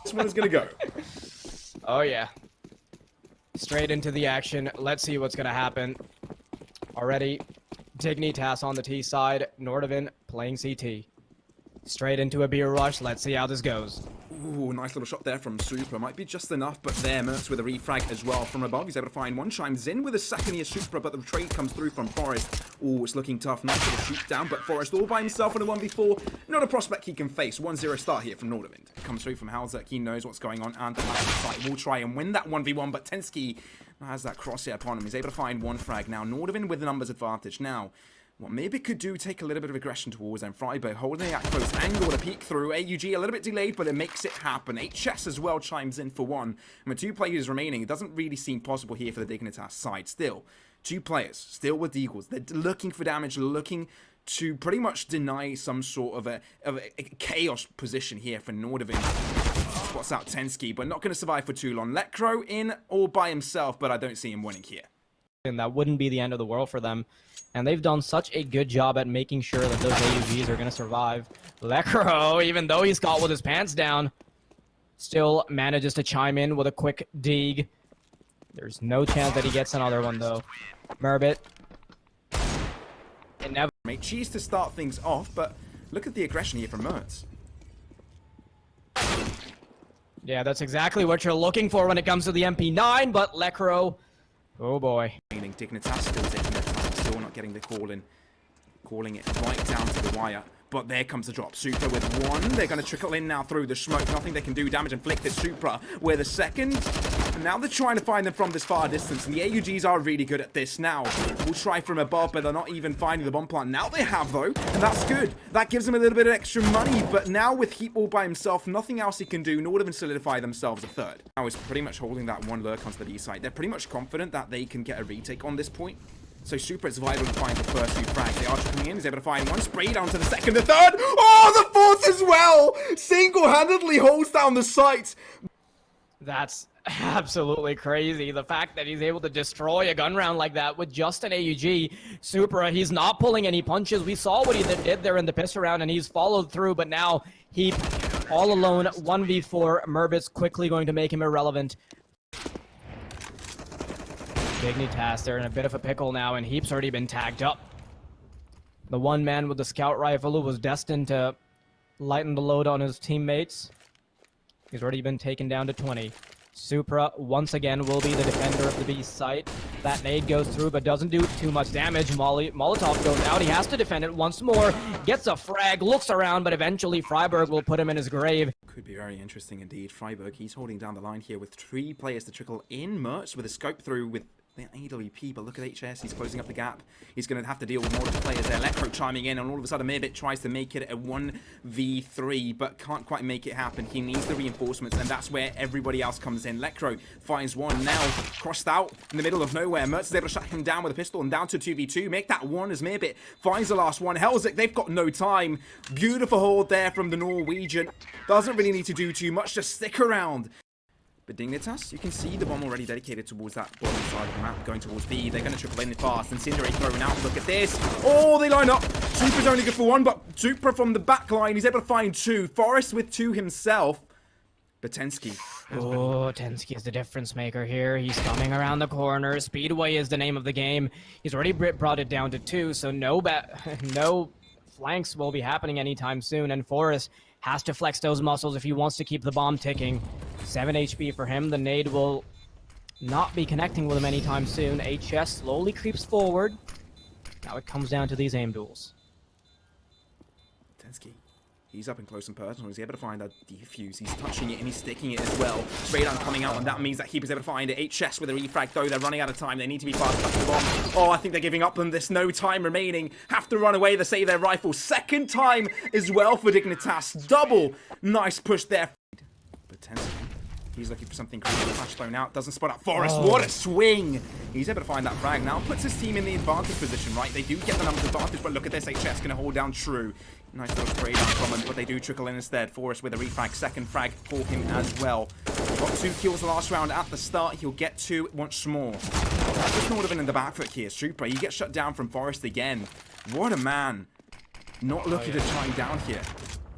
This one is going to go. Oh, yeah. Straight into the action. Let's see what's going to happen. Already, Dignitas on the T side. Nordavind playing CT. Straight into a beer rush. Let's see how this goes. Ooh, nice little shot there from Supra. Might be just enough, but there, Mertz with a refrag as well from above. He's able to find one. Chimes in with a second here, Supra, but the trade comes through from Forest. Ooh, it's looking tough. Nice little shoot down, but Forest all by himself in a 1v4. Not a prospect he can face. 1-0 start here from Nordavind. Comes through from Halzek. He knows what's going on, and the site will try and win that 1v1, but Tensky has that crosshair upon him. He's able to find one frag. Now, Nordavind with the numbers advantage. Now, what maybe could do, take a little bit of aggression towards them. Freiburg holding it at close angle with a peek through. AUG a little bit delayed, but it makes it happen. HS as well chimes in for one. And with 2 players remaining, it doesn't really seem possible here for the Dignitas side. Still, 2 players, still with the Eagles. They're looking for damage, looking to pretty much deny some sort of a chaos position here for Nordavind. Spots out Tensky, but not going to survive for too long. Lekro in all by himself, but I don't see him winning here. And that wouldn't be the end of the world for them. And they've done such a good job at making sure that those AUGs are going to survive. Lekro, even though he's caught with his pants down, still manages to chime in with a quick dig. There's no chance that he gets another one, though. Merbit. It never... Make cheese to start things off, but look at the aggression here from Mertz. Yeah, that's exactly what you're looking for when it comes to the MP9, but Lekro... Oh boy. Dignitas still taking their time, still not getting the call in. Calling it right down to the wire. But there comes the drop. Supra with one. They're going to trickle in now through the smoke. Nothing they can do. Damage inflicted. Supra with a second. And now they're trying to find them from this far distance. And the AUGs are really good at this now. We'll try from above, but they're not even finding the bomb plant. Now they have, though. And that's good. That gives them a little bit of extra money. But now with Heat all by himself, nothing else he can do. Nor even solidify themselves a third. Now he's pretty much holding that one lurk onto the B side. They're pretty much confident that they can get a retake on this point. So Supra is vital to find the first 2 frags. They are coming in. He's able to find one. Spray down to the second, the third. Oh, the fourth as well. Single-handedly holds down the site. That's absolutely crazy. The fact that he's able to destroy a gun round like that with just an AUG. Supra, he's not pulling any punches. We saw what he did there in the pistol round, and he's followed through. But now he, all alone, 1v4. Merbit's quickly going to make him irrelevant. Dignitas, they're in a bit of a pickle now, and Heap's already been tagged up. The one man with the scout rifle who was destined to lighten the load on his teammates. He's already been taken down to 20. Supra, once again, will be the defender of the B site. That nade goes through, but doesn't do too much damage. Molotov goes out. He has to defend it once more. Gets a frag, looks around, but eventually Freiburg will put him in his grave. Could be very interesting indeed. Freiburg, he's holding down the line here with 3 players to trickle in. Mertz with a scope through with the AWP, but look at HS, he's closing up the gap. He's going to have to deal with more of the players there. Lekro chiming in, and all of a sudden Mirbit tries to make it a 1v3, but can't quite make it happen. He needs the reinforcements, and that's where everybody else comes in. Lekro finds one now, crossed out in the middle of nowhere. Mertz is able to shut him down with a pistol and down to 2v2. Make that one as Mirbit finds the last one. Helzik, they've got no time. Beautiful hold there from the Norwegian. Doesn't really need to do too much, just stick around. But Dignitas, you can see the bomb already dedicated towards that bottom side of the map, going towards B. They're going to triple in fast, and Cinderay thrown out. Look at this. Oh, they line up. Supra's only good for one, but Supra from the back line, he's able to find 2. Forest with 2 himself. But Tensky. Oh, Tensky is the difference maker here. He's coming around the corner. Speedway is the name of the game. He's already brought it down to 2, so no flanks will be happening anytime soon, and Forest has to flex those muscles if he wants to keep the bomb ticking. 7 HP for him. The nade will not be connecting with him anytime soon. HS slowly creeps forward. Now it comes down to these aim duels. Tensky, he's up and close and personal. He's able to find a defuse. He's touching it and he's sticking it as well. Straight on coming out, and that means that Heap is able to find it. HS with a refrag, though. They're running out of time. They need to be fast enough to the bomb. Oh, I think they're giving up on this. No time remaining. Have to run away to save their rifle. Second time as well for Dignitas. Double. Nice push there. But Tensky, he's looking for something crazy. Flash thrown out. Doesn't spot out Forest. Oh. What a swing. He's able to find that frag. Now puts his team in the advantage position, right? They do get the numbers advantage, but look at this. HS going to hold down True. Nice little spray down from him, but they do trickle in instead. Forest with a refrag. Second frag for him as well. Got 2 kills the last round at the start. He'll get 2 once more. Just Nordavind in the back foot here. Supra, he gets shut down from Forest again. What a man. Not looking to chime down here.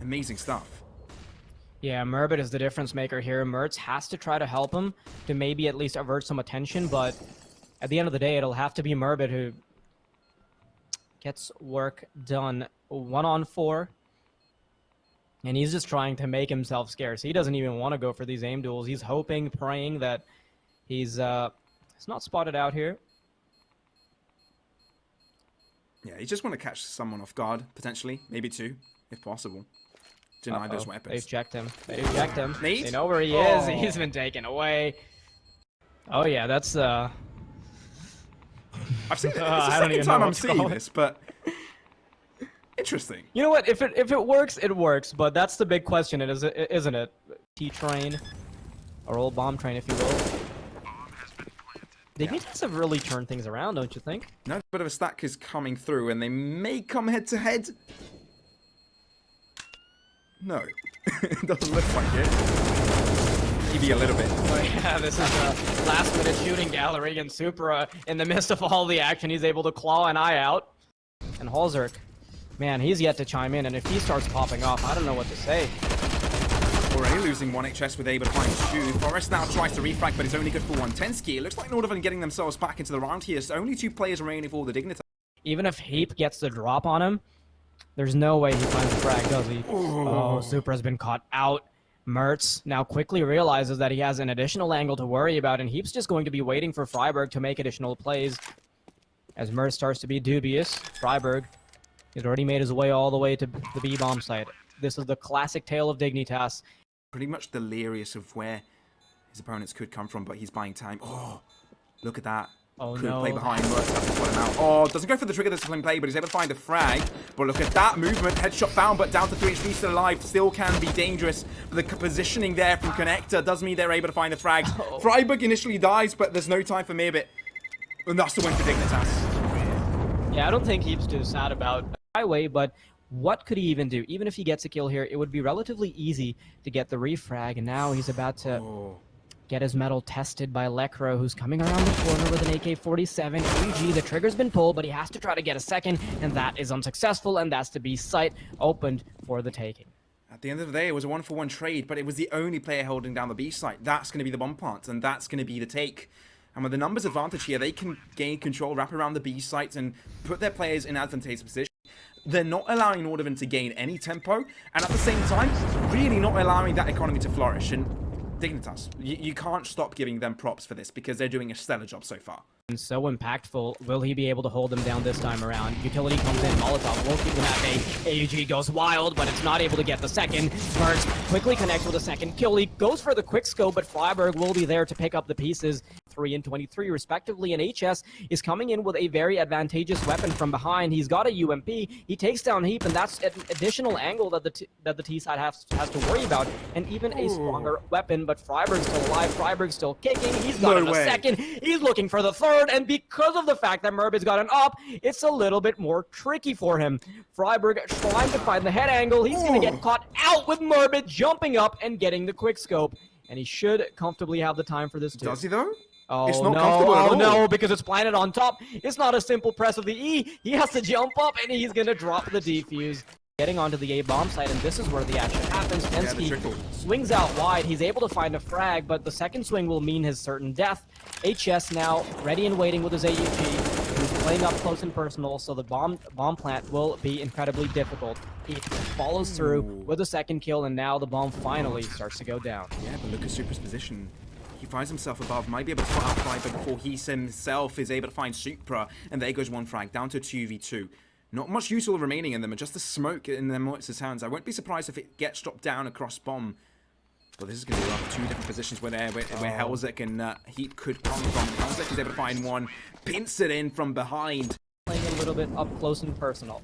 Amazing stuff. Yeah, Murbit is the difference maker here. Mertz has to try to help him to maybe at least avert some attention, but at the end of the day, it'll have to be Murbit who gets work done. 1-on-4. And he's just trying to make himself scarce. He doesn't even want to go for these aim duels. He's hoping, praying that he's not spotted out here. Yeah, you just want to catch someone off guard, potentially. Maybe two, if possible. Deny those weapons. They've checked him. They've checked him. Nate? They know where he is. He's been taken away. Oh, yeah, that's... I've seen it. It's the I don't second even time know I'm what to seeing call it. this, but... Interesting. You know what? If it works, it works. But that's the big question, isn't it? T-Train. Or old bomb train, if you will. Dignitas have really turned things around, don't you think? No, a bit of a stack is coming through, and they may come head-to-head. No. It doesn't look like it. Maybe a little bit. Oh yeah, this is a last-minute shooting gallery, and Supra, in the midst of all the action, he's able to claw an eye out. And Halzerk, man, he's yet to chime in, and if he starts popping off, I don't know what to say. Already losing 1 HS with able to find 2. Forest now tries to refrag, but he's only good for 110 ski. It looks like Nordavind getting themselves back into the round here. So only 2 players remaining for the Dignitas. Even if Heap gets the drop on him, there's no way he finds the frag, does he? Oh, Supra's been caught out. Mertz now quickly realizes that he has an additional angle to worry about, and Heap's just going to be waiting for Freiburg to make additional plays. As Mertz starts to be dubious, Freiburg has already made his way all the way to the B-bomb site. This is the classic tale of Dignitas. Pretty much delirious of where his opponents could come from, but he's buying time. Oh, look at that. Oh, could no. play behind, Mertz has to put him out. Oh, doesn't go for the trigger discipline play, but he's able to find the frag. But look at that movement. Headshot found, but down to 3 HP, still alive. Still can be dangerous. But the positioning there from Connector does mean they're able to find the frags. Oh. Freiburg initially dies, but there's no time for Mirbit. And that's the win for Dignitas. Yeah, I don't think Heap's too sad about Highway, but what could he even do? Even if he gets a kill here, it would be relatively easy to get the refrag, and now he's about to get his metal tested by Lekro, who's coming around the corner with an AK-47. AG, the trigger's been pulled, but he has to try to get a second, and that is unsuccessful, and that's the B site opened for the taking. At the end of the day, it was a 1-for-1 trade, but it was the only player holding down the B site. That's going to be the bomb plant, and that's going to be the take. And with the numbers advantage here, they can gain control, wrap around the B site, and put their players in advantageous position. They're not allowing Nordavind to gain any tempo, and at the same time, really not allowing that economy to flourish. And Dignitas, you can't stop giving them props for this, because they're doing a stellar job so far. And so impactful. Will he be able to hold them down this time around? Utility comes in. Molotov will keep them at bay. AG goes wild, but it's not able to get the second. Mertz quickly connects with a second kill. He goes for the quick scope, but Freiburg will be there to pick up the pieces. 3 and 23 respectively, and HS is coming in with a very advantageous weapon from behind. He's got a UMP. He takes down Heap, and that's an additional angle that the T side has to worry about, and even a stronger weapon. But Freiburg's still alive. Freiburg's still kicking. He's got a second. He's looking for the third, and because of the fact that Murbit's got an up, it's a little bit more tricky for him. Freiburg trying to find the head angle. He's going to get caught out with Murbit jumping up and getting the quick scope, and he should comfortably have the time for this too. Does he though? Oh, it's not no, comfortable at all. no, because it's planted on top. It's not a simple press of the E. He has to jump up, and he's going to drop the defuse. Getting onto the A-bomb site, and this is where the action happens. Pensky swings out wide. He's able to find a frag, but the second swing will mean his certain death. HS now ready and waiting with his AUG. He's playing up close and personal, so the bomb plant will be incredibly difficult. He follows through with a second kill, and now the bomb finally starts to go down. Yeah, but look at Supra's position. He finds himself above, might be able to put out Freiburg before he himself is able to find Supra, and there goes 1 frag, down to 2v2. Not much useful remaining in them, and just the smoke in their Moitz's hands. I won't be surprised if it gets dropped down across bomb. But this is going to be rough. 2 different positions where Halzek and Heap could come from. Halzek is able to find one, pints it in from behind. Playing a little bit up close and personal.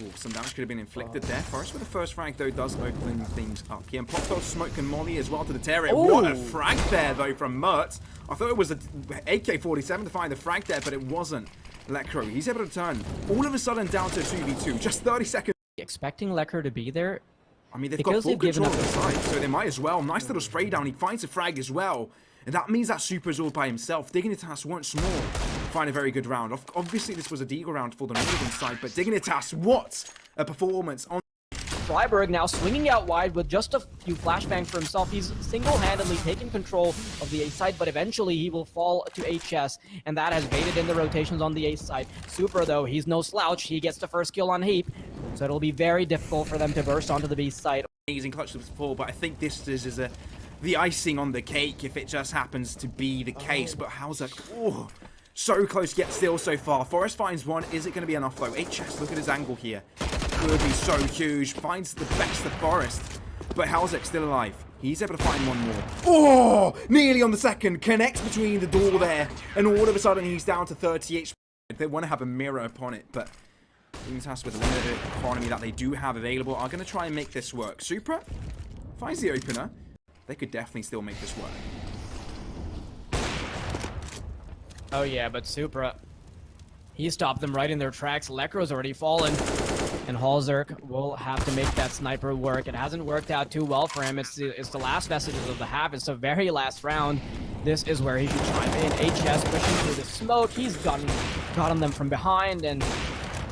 Ooh, some damage could have been inflicted there. Forest with the first frag, though, does open things up. He unplopped those smoke and molly as well to deter it. What a frag there, though, from Mertz. I thought it was an AK-47 to find the frag there, but it wasn't. Lekro, he's able to turn all of a sudden down to 2v2. Just 30 seconds. Expecting Lekro to be there. I mean, they've got full control of the site, so they might as well. Nice little spray down. He finds a frag as well. And that means that Supra's all by himself. Dignitas weren't small. Find a very good round. Obviously, this was a deagle round for the Northern side, but Dignitas, what a performance on Freiberg now swinging out wide with just a few flashbangs for himself. He's single-handedly taken control of the A side, but eventually he will fall to HS, and that has baited in the rotations on the A side. Super, though, he's no slouch. He gets the first kill on Heap, so it'll be very difficult for them to burst onto the B side. Amazing clutch before, but I think this is the icing on the cake if it just happens to be the case. But how's that? Oh, so close yet still so far. Forest finds one. Is it going to be enough though? HS, look at his angle here. Could be so huge. Finds the best of Forest. But Halzek still alive. He's able to find one more. Oh, nearly on the second. Connects between the door there. And all of a sudden he's down to 30 HP. They want to have a mirror upon it, but Dignitas with the limited economy that they do have available are going to try and make this work. Supra finds the opener. They could definitely still make this work. Oh yeah, but Supra, he stopped them right in their tracks. Lekro's already fallen, and Halzerk will have to make that sniper work. It hasn't worked out too well for him. It's the last vestiges of the half. It's the very last round. This is where he should chime in. HS pushing through the smoke. He's gotten them from behind, and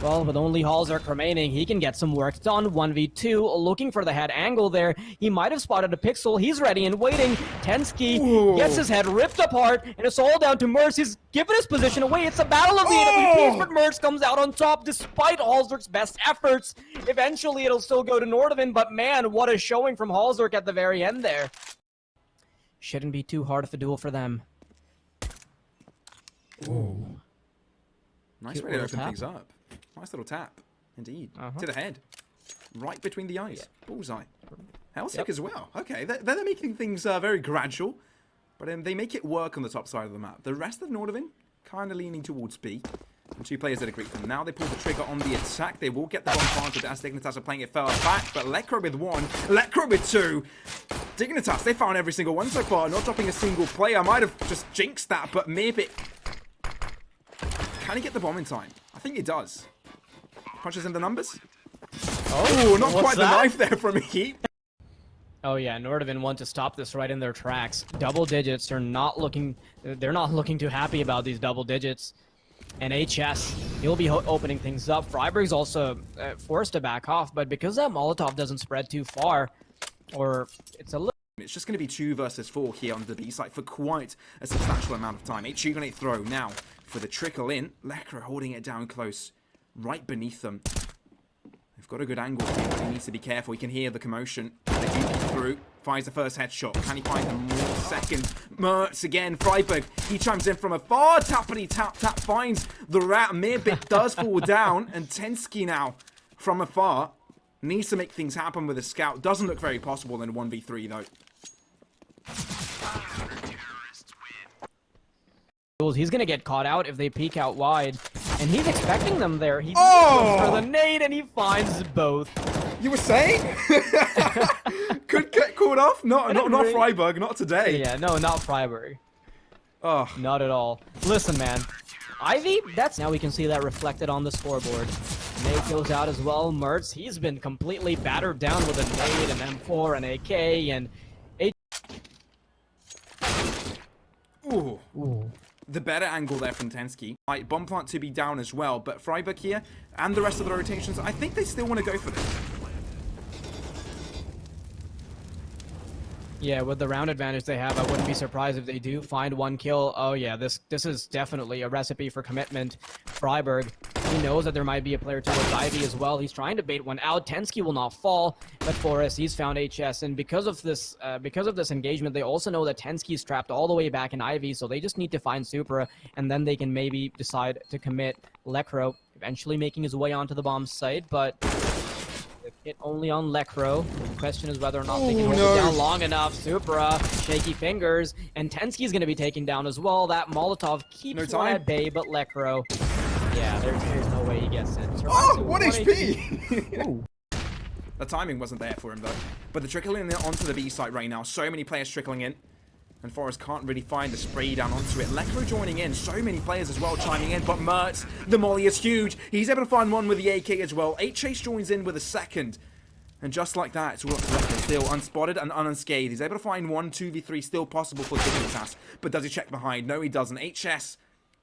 well, with only Halzerk remaining, he can get some work done. 1v2, looking for the head angle there. He might have spotted a pixel. He's ready and waiting. Tensky gets his head ripped apart, and it's all down to Mertz. He's given his position away. It's a battle of the AWPs, but Mertz comes out on top despite Halzerk's best efforts. Eventually, it'll still go to Nordavind, but man, what a showing from Halzerk at the very end there. Shouldn't be too hard of a duel for them. Ooh. Nice Cute way to little open tap. things up. Nice little tap, indeed. To the head. Right between the eyes. Bullseye. Halzek as well. Okay, they're making things very gradual, but they make it work on the top side of the map. The rest of Nordavind kind of leaning towards B. And two players that agree with them. Now they pull the trigger on the attack. They will get the bomb planted as Dignitas are playing it further back, but Lekro with one, Lekro with two. Dignitas, they found every single one so far, not dropping a single player. I might have just jinxed that, but maybe... Can he get the bomb in time? I think he does. Punches in the numbers. Oh, not quite the knife there from Heap. Oh yeah, Nordavind want to stop this right in their tracks. Double digits. They're not looking too happy about these double digits. And HS, he'll be opening things up. Freiberg's also forced to back off, but because that Molotov doesn't spread too far, or it's a little... It's just going to be 2 versus 4 here on the B side for quite a substantial amount of time. HG going to throw now for the trickle in. Lekra holding it down close, right beneath them. They've got a good angle here, but he needs to be careful. He can hear the commotion. They do get through. Finds the first headshot. Can he find the more second? Mertz again. Freiberg. He chimes in from afar. Tappity tap tap finds the rat. Mirbit does fall down. And Tensky now from afar needs to make things happen with a scout. Doesn't look very possible in 1v3 though. He's gonna get caught out if they peek out wide, and he's expecting them there. He goes for the nade, and he finds both. You were saying? Could get caught off? Not Freiberg, not today. Yeah, no, not Freiberg. Oh, Not at all. Listen, man. Ivy, that's now we can see that reflected on the scoreboard. Nade goes out as well. Mertz, he's been completely battered down with a nade, an M4, an AK, and Ooh. The better angle there from Tensky. Right, bomb plant to be down as well, but Freiberg here and the rest of the rotations, I think they still want to go for this. yeah, with the round advantage they have, I wouldn't be surprised if they do find one kill. Oh yeah, this is definitely a recipe for commitment. Freiberg, he knows that there might be a player towards Ivy as well. He's trying to bait one out. Tensky will not fall, but Forrest, he's found HS, and because of this engagement, they also know that Tensky's trapped all the way back in Ivy, so they just need to find Supra, and then they can maybe decide to commit. Lekro eventually making his way onto the bomb site, but hit only on Lekro. The question is whether or not they can hold it down long enough. Supra, shaky fingers, and Tensky's going to be taken down as well. That Molotov keeps one at bay, but Lekro, yeah, there's no way he gets it. Oh, 1 HP! The timing wasn't there for him though. But the trickling onto the B site right now. So many players trickling in. And Forrest can't really find the spray down onto it. Lekro joining in. So many players as well chiming in. But Mertz, the molly is huge. He's able to find one with the AK as well. H-Chase joins in with a second. And just like that, it's all up to Lekro. Still unspotted and unscathed. He's able to find 1 2v3 still possible for Dignitas. But does he check behind? No, he doesn't. HS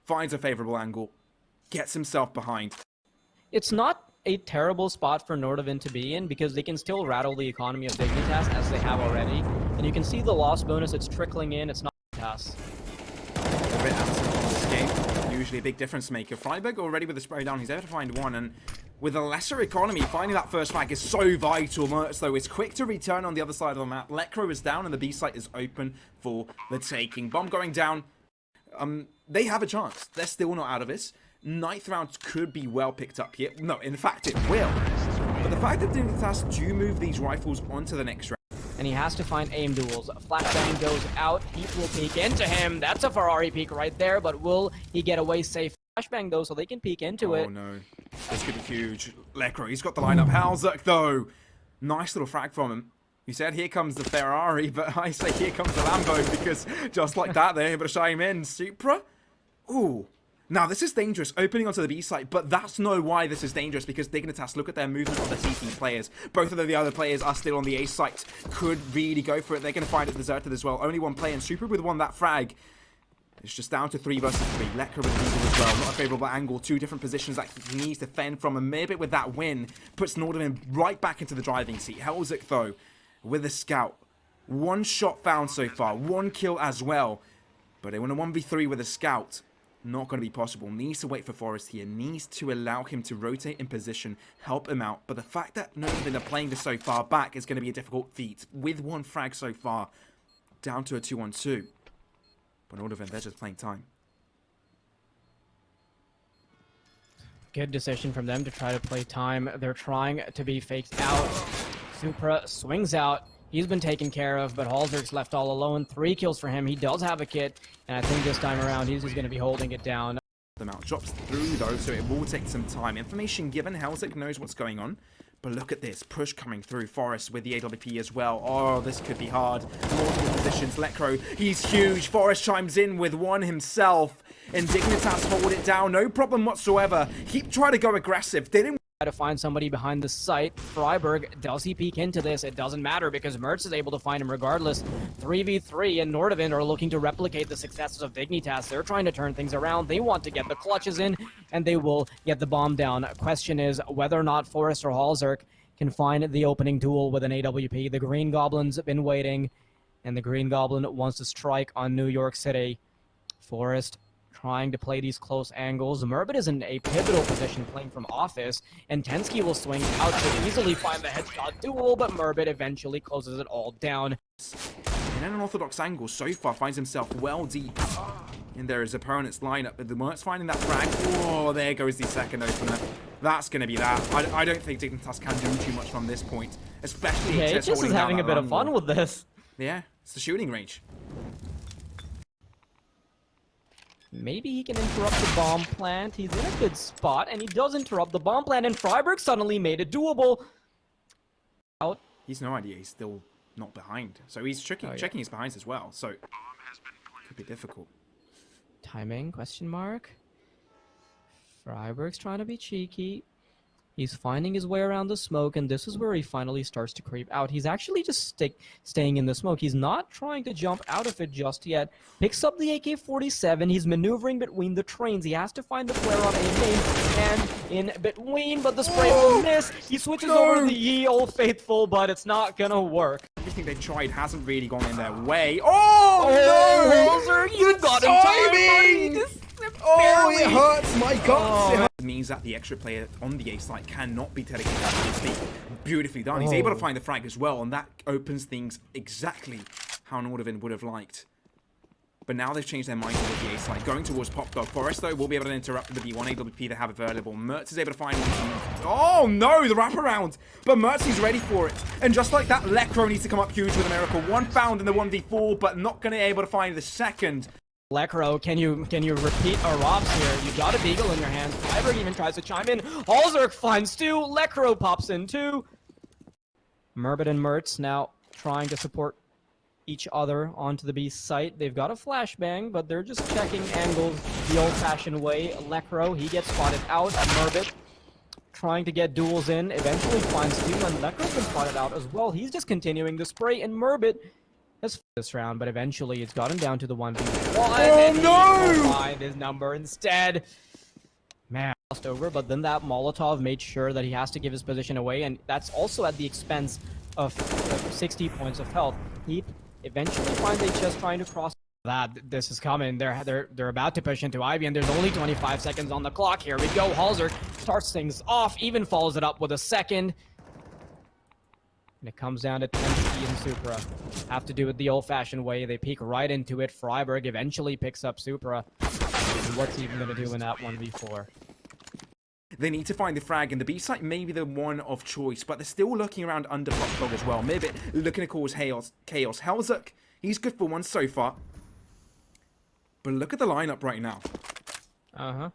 finds a favorable angle. Gets himself behind. It's not a terrible spot for Nordavind to be in because they can still rattle the economy of Dignitas as they have already. And you can see the loss bonus, it's trickling in, it's not Dignitas. A bit absent on this game. Usually a big difference maker. Freiburg already with the spray down, he's able to find one, and with a lesser economy, finding that first frag is so vital. Mertz, though, is quick to return on the other side of the map. Lekro is down, and the B site is open for the taking. Bomb going down. They have a chance. They're still not out of this. Ninth round could be well picked up here. No, in fact, it will. But the fact that Dignitas do move these rifles onto the next round. And he has to find aim duels. Flashbang goes out. Heat will peek into him. That's a Ferrari peek right there, but will he get away safe? Flashbang, though, so they can peek into it. Oh, no. This could be huge. Lekro, he's got the lineup. Halzuk, though. Nice little frag from him. You said, here comes the Ferrari, but I say here comes the Lambo, because just like that, they're able to shine him in. Supra? Ooh. Now, this is dangerous, opening onto the B site, but that's no why this is dangerous, because Dignitas, look at their movement of the CT players. Both of the other players are still on the A site. Could really go for it. They're going to find it deserted as well. Only one player, and Supra with one that frag. It's just down to 3 versus 3. Lekro with Eagle as well. Not a favorable angle. 2 different positions that he needs to fend from. And maybe with that win, puts Nordavind right back into the driving seat. Halzuk, though, with a scout. 1 shot found so far. 1 kill as well. But they want a 1v3 with a scout. Not going to be possible. Needs to wait for Forest here. Needs to allow him to rotate in position. Help him out. But the fact that Nordavind are playing this so far back is going to be a difficult feat. With 1 frag so far. Down to a 2-on-2. But Nordavind, they're just playing time. Good decision from them to try to play time. They're trying to be faked out. Supra swings out. He's been taken care of, but Halzuk's left all alone. 3 kills for him. He does have a kit, and I think this time around he's just going to be holding it down. The mount drops through, though, so it will take some time. Information given. Halzuk knows what's going on. But look at this. Push coming through. Forest with the AWP as well. Oh, this could be hard. Multiple positions. Lekro, he's huge. Forest chimes in with 1 himself. And Dignitas hold it down. No problem whatsoever. Keep trying to go aggressive. They didn't To find somebody behind the site. Freiburg, does he peek into this? It doesn't matter because Mertz is able to find him regardless. 3v3, and Nordavind are looking to replicate the successes of Dignitas. They're trying to turn things around. They want to get the clutches in, and they will get the bomb down. Question is whether or not Forrest or Halzuk can find the opening duel with an AWP. The Green Goblin's been waiting, and the Green Goblin wants to strike on New York City. Forrest trying to play these close angles. Murbit is in a pivotal position playing from office, and Tensky will swing out to easily find the headshot duel, but Murbit eventually closes it all down. in an unorthodox angle so far, finds himself well deep in there his opponent's lineup. But the Mertz finding that frag. Oh, there goes the second opener. That's going to be that. I don't think Dignitas can do too much from this point, especially yeah, just Aegis is having a bit of fun with this. Yeah, it's the shooting range. Maybe he can interrupt the bomb plant. He's in a good spot, and he does interrupt the bomb plant, and Freiburg suddenly made it doable. Out. He's no idea he's still not behind. So he's checking his behinds as well. So could be difficult. Timing, question mark. Freiburg's trying to be cheeky. He's finding his way around the smoke, and this is where he finally starts to creep out. He's actually just staying in the smoke. He's not trying to jump out of it just yet. Picks up the AK-47. He's maneuvering between the trains. He has to find the flare on A-main and in between, but the spray will miss. He switches over to the Ye Old Faithful, but it's not gonna work. Everything they've tried hasn't really gone in their way. Oh, no! Holzer, you got him timed! Oh, it hurts my guts! It means that the extra player on the A site cannot be dedicated to his feet. Beautifully done. He's able to find the frag as well, and that opens things exactly how Nordavind would have liked. But now they've changed their mind with the A site. Going towards Pop Dog. Forest, though, will be able to interrupt with the one AWP they have available. Mertz is able to find one. Oh, no! The wraparound! But Mertz is ready for it. And just like that, Lekro needs to come up huge with a miracle. One found in the 1v4, but not going to be able to find the second. Lekro, can you repeat our robs here? You got a beagle in your hands. Freiburg even tries to chime in. Halzuk finds 2. Lekro pops in 2. Murbit and Mertz now trying to support each other onto the B site. They've got a flashbang, but they're just checking angles the old-fashioned way. Lekro, he gets spotted out. Murbit trying to get duels in. Eventually finds 2, and Lekro's been spotted out as well. He's just continuing the spray, and Murbit this round, but eventually it's gotten down to the 1v1. Oh, no! Find his number instead. Man, crossed over, but then that Molotov made sure that he has to give his position away, and that's also at the expense of 60 points of health. Heap eventually find they just trying to cross that. This is coming. They're about to push into Ivy, and there's only 25 seconds on the clock. Here we go. Halzer starts things off, even follows it up with a second. And it comes down to Tensky and Supra. Have to do it the old-fashioned way. They peek right into it. Freiburg eventually picks up Supra. And what's he even going to do in that 1v4? They need to find the frag, and the B site may be the one of choice, but they're still looking around under Dog as well. Maybe looking to cause chaos. Helzuk, he's good for one so far. But look at the lineup right now. Uh-huh.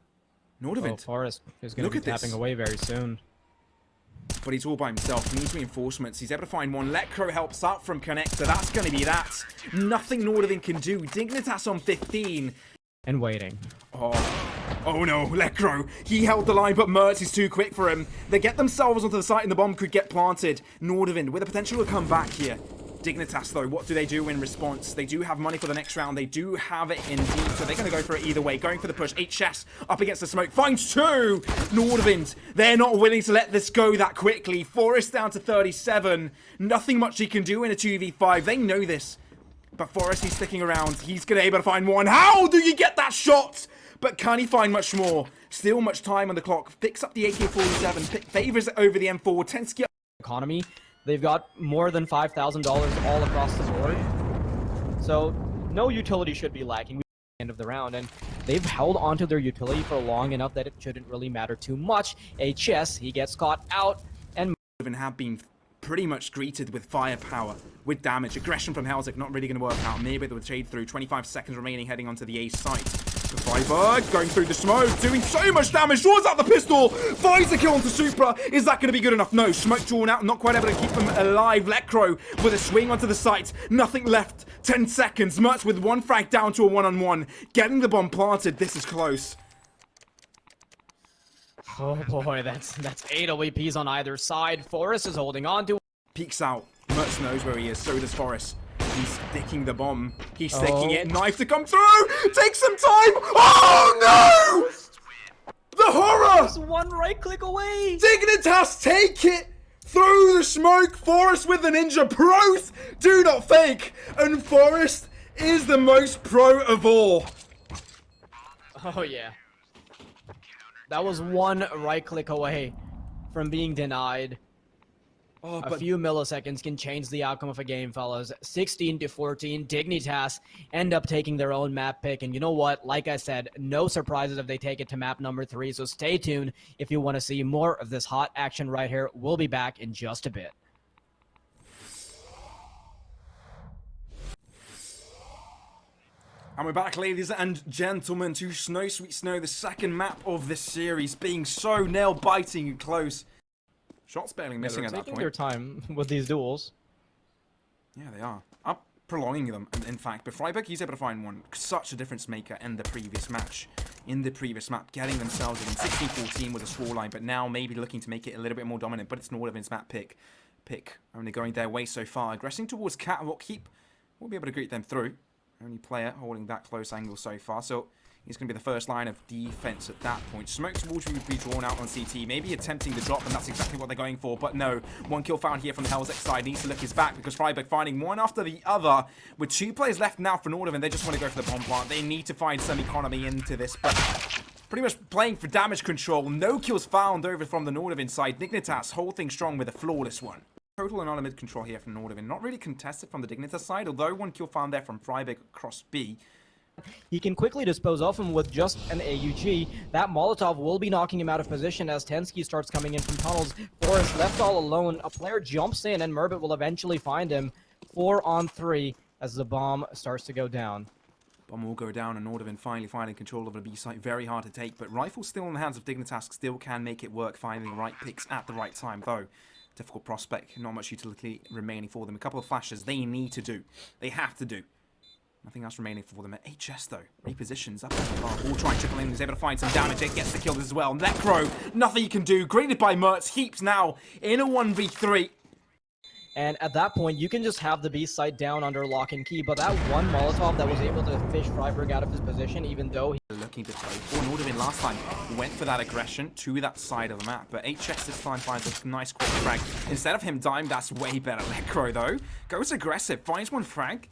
Nordavind. Oh, Forrest is going to be tapping away very soon. But he's all by himself. He needs reinforcements. He's able to find one. Letcro helps out from Connector. That's going to be that. Nothing Nordavind can do. Dignitas on 15. And waiting. Oh no, Letcro. He held the line, but Mertz is too quick for him. They get themselves onto the site and the bomb could get planted. Nordavind with the potential to come back here. Dignitas, though, what do they do in response? They do have money for the next round. They do have it indeed, so they're going to go for it either way. Going for the push. HS up against the smoke. Finds two! Nordavind, they're not willing to let this go that quickly. Forrest down to 37. Nothing much he can do in a 2v5. They know this. But Forrest, he's sticking around. He's going to be able to find one. How do you get that shot? But can he find much more? Still much time on the clock. Picks up the AK-47. Favors it over the M4. Tensky economy. They've got more than $5,000 all across the board. So no utility should be lacking at the end of the round. And they've held onto their utility for long enough that it shouldn't really matter too much. HS, he gets caught out. And have been pretty much greeted with firepower, with damage. Aggression from Helzuk not really going to work out. Maybe with shade through. 25 seconds remaining heading onto the A site. Freiburg going through the smoke, doing so much damage, draws out the pistol, finds the kill onto Supra. Is that going to be good enough? No, smoke drawn out, not quite able to keep them alive. Letcro with a swing onto the site, nothing left, 10 seconds. Mertz with one frag down to a one-on-one, getting the bomb planted. This is close. Oh boy, that's 8 OAPs on either side. Forrest is holding on to. Peeks out, Mertz knows where he is, so does Forrest. He's sticking the bomb. He's sticking it. Knife to come through. Take some time. Oh no! The horror! Just one right click away. Dignitas take it through the smoke. Forrest with the ninja. Pros do not fake. And Forrest is the most pro of all. Oh yeah. That was one right click away from being denied. A few milliseconds can change the outcome of a game, fellas. 16-14, Dignitas end up taking their own map pick. And you know what? Like I said, no surprises if they take it to map number 3. So stay tuned if you want to see more of this hot action right here. We'll be back in just a bit. And we're back, ladies and gentlemen, to Snow Sweet Snow, the second map of this series, being so nail-biting and close. Shots barely missing at that point. Taking their time with these duels. Yeah, they are. Up prolonging them, in fact. But Freiburg, he's able to find one. Such a difference maker in the previous match. In the previous map, getting themselves in 16-14 with a scoreline, but now maybe looking to make it a little bit more dominant. But it's Nordavind's map pick. Only going their way so far. Aggressing towards Catwalk. Heap will be able to greet them through. Only player holding that close angle so far. So he's going to be the first line of defense at that point. Smokes will be drawn out on CT. Maybe attempting the drop, and that's exactly what they're going for. But no, one kill found here from the Helzuk side. Needs to look his back because Freiburg finding one after the other. With 2 players left now for Nordavind, they just want to go for the bomb plant. They need to find some economy into this. But pretty much playing for damage control. No kills found over from the Nordavind side. Dignitas, whole thing strong with a flawless one. Total and mid control here from Nordavind. Not really contested from the Dignitas side, although one kill found there from Freiburg across B. He can quickly dispose of him with just an AUG. That Molotov will be knocking him out of position as Tensky starts coming in from tunnels. Forrest left all alone. A player jumps in and Merbit will eventually find him. 4-on-3 as the bomb starts to go down. Bomb will go down and Nordavind finally finding control of the B site. Very hard to take, but Rifle still in the hands of Dignitas still can make it work, finding the right picks at the right time though. Difficult prospect, not much utility remaining for them. A couple of flashes they need to do. They have to do. Nothing else remaining for them. At HS though, repositions up on the bar. Ball trying to trickle in. He's able to find some damage. It gets the kill as well. Necro, nothing he can do. Greeted by Mertz. Heaps now in a 1v3. And at that point, you can just have the B site down under lock and key. But that one Molotov that was able to fish Freiburg out of his position, even though he... looking to play for. Nordavind last time went for that aggression to that side of the map, but HS this time finds a nice quick frag. Instead of him dying, that's way better. Lecro, though, goes aggressive, finds one frag,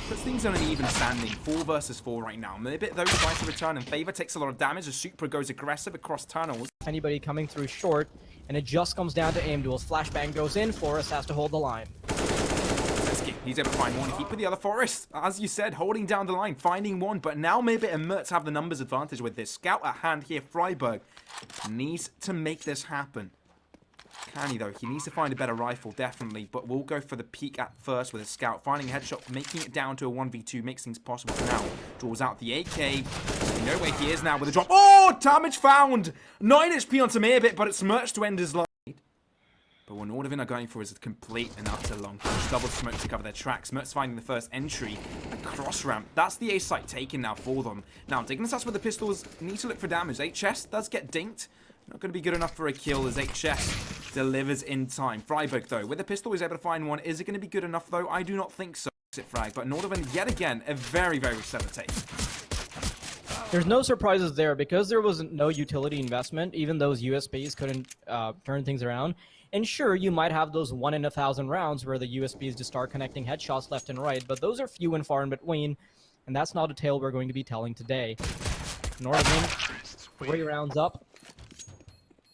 puts things on an even standing. 4 versus 4 right now. Maybe though tries to return in favor, takes a lot of damage. The Supra goes aggressive across tunnels. Anybody coming through short, and it just comes down to aim duels. Flashbang goes in, Forrest has to hold the line. He's able to find one. Keep with the other Forest. As you said, holding down the line, finding one. But now maybe and Mertz have the numbers advantage with this. Scout at hand here. Freiburg needs to make this happen. Can he, though? He needs to find a better rifle, definitely. But we'll go for the peak at first with a Scout. Finding a headshot, making it down to a 1v2 makes things possible for now. Draws out the AK. We know where he is now with a drop. Oh, damage found! 9 HP on Tamerbit, but it's Mertz to end his life. But what Nordavind are going for is a complete and utter long push. Double smoke to cover their tracks. Mertz finding the first entry. A cross ramp. That's the A site taken now for them. Now, Dignitas with the pistols need to look for damage. HS does get dinked. Not going to be good enough for a kill as HS delivers in time. Freiburg, though, with the pistol, is able to find one. Is it going to be good enough, though? I do not think so. Exit frag. But Nordavind, yet again, a very, very stellar take. There's no surprises there because there was no utility investment. Even those USBs couldn't turn things around. And sure, you might have those 1 in 1,000 rounds where the USBs just start connecting headshots left and right, but those are few and far in between, and that's not a tale we're going to be telling today. Nordavind, 3 rounds up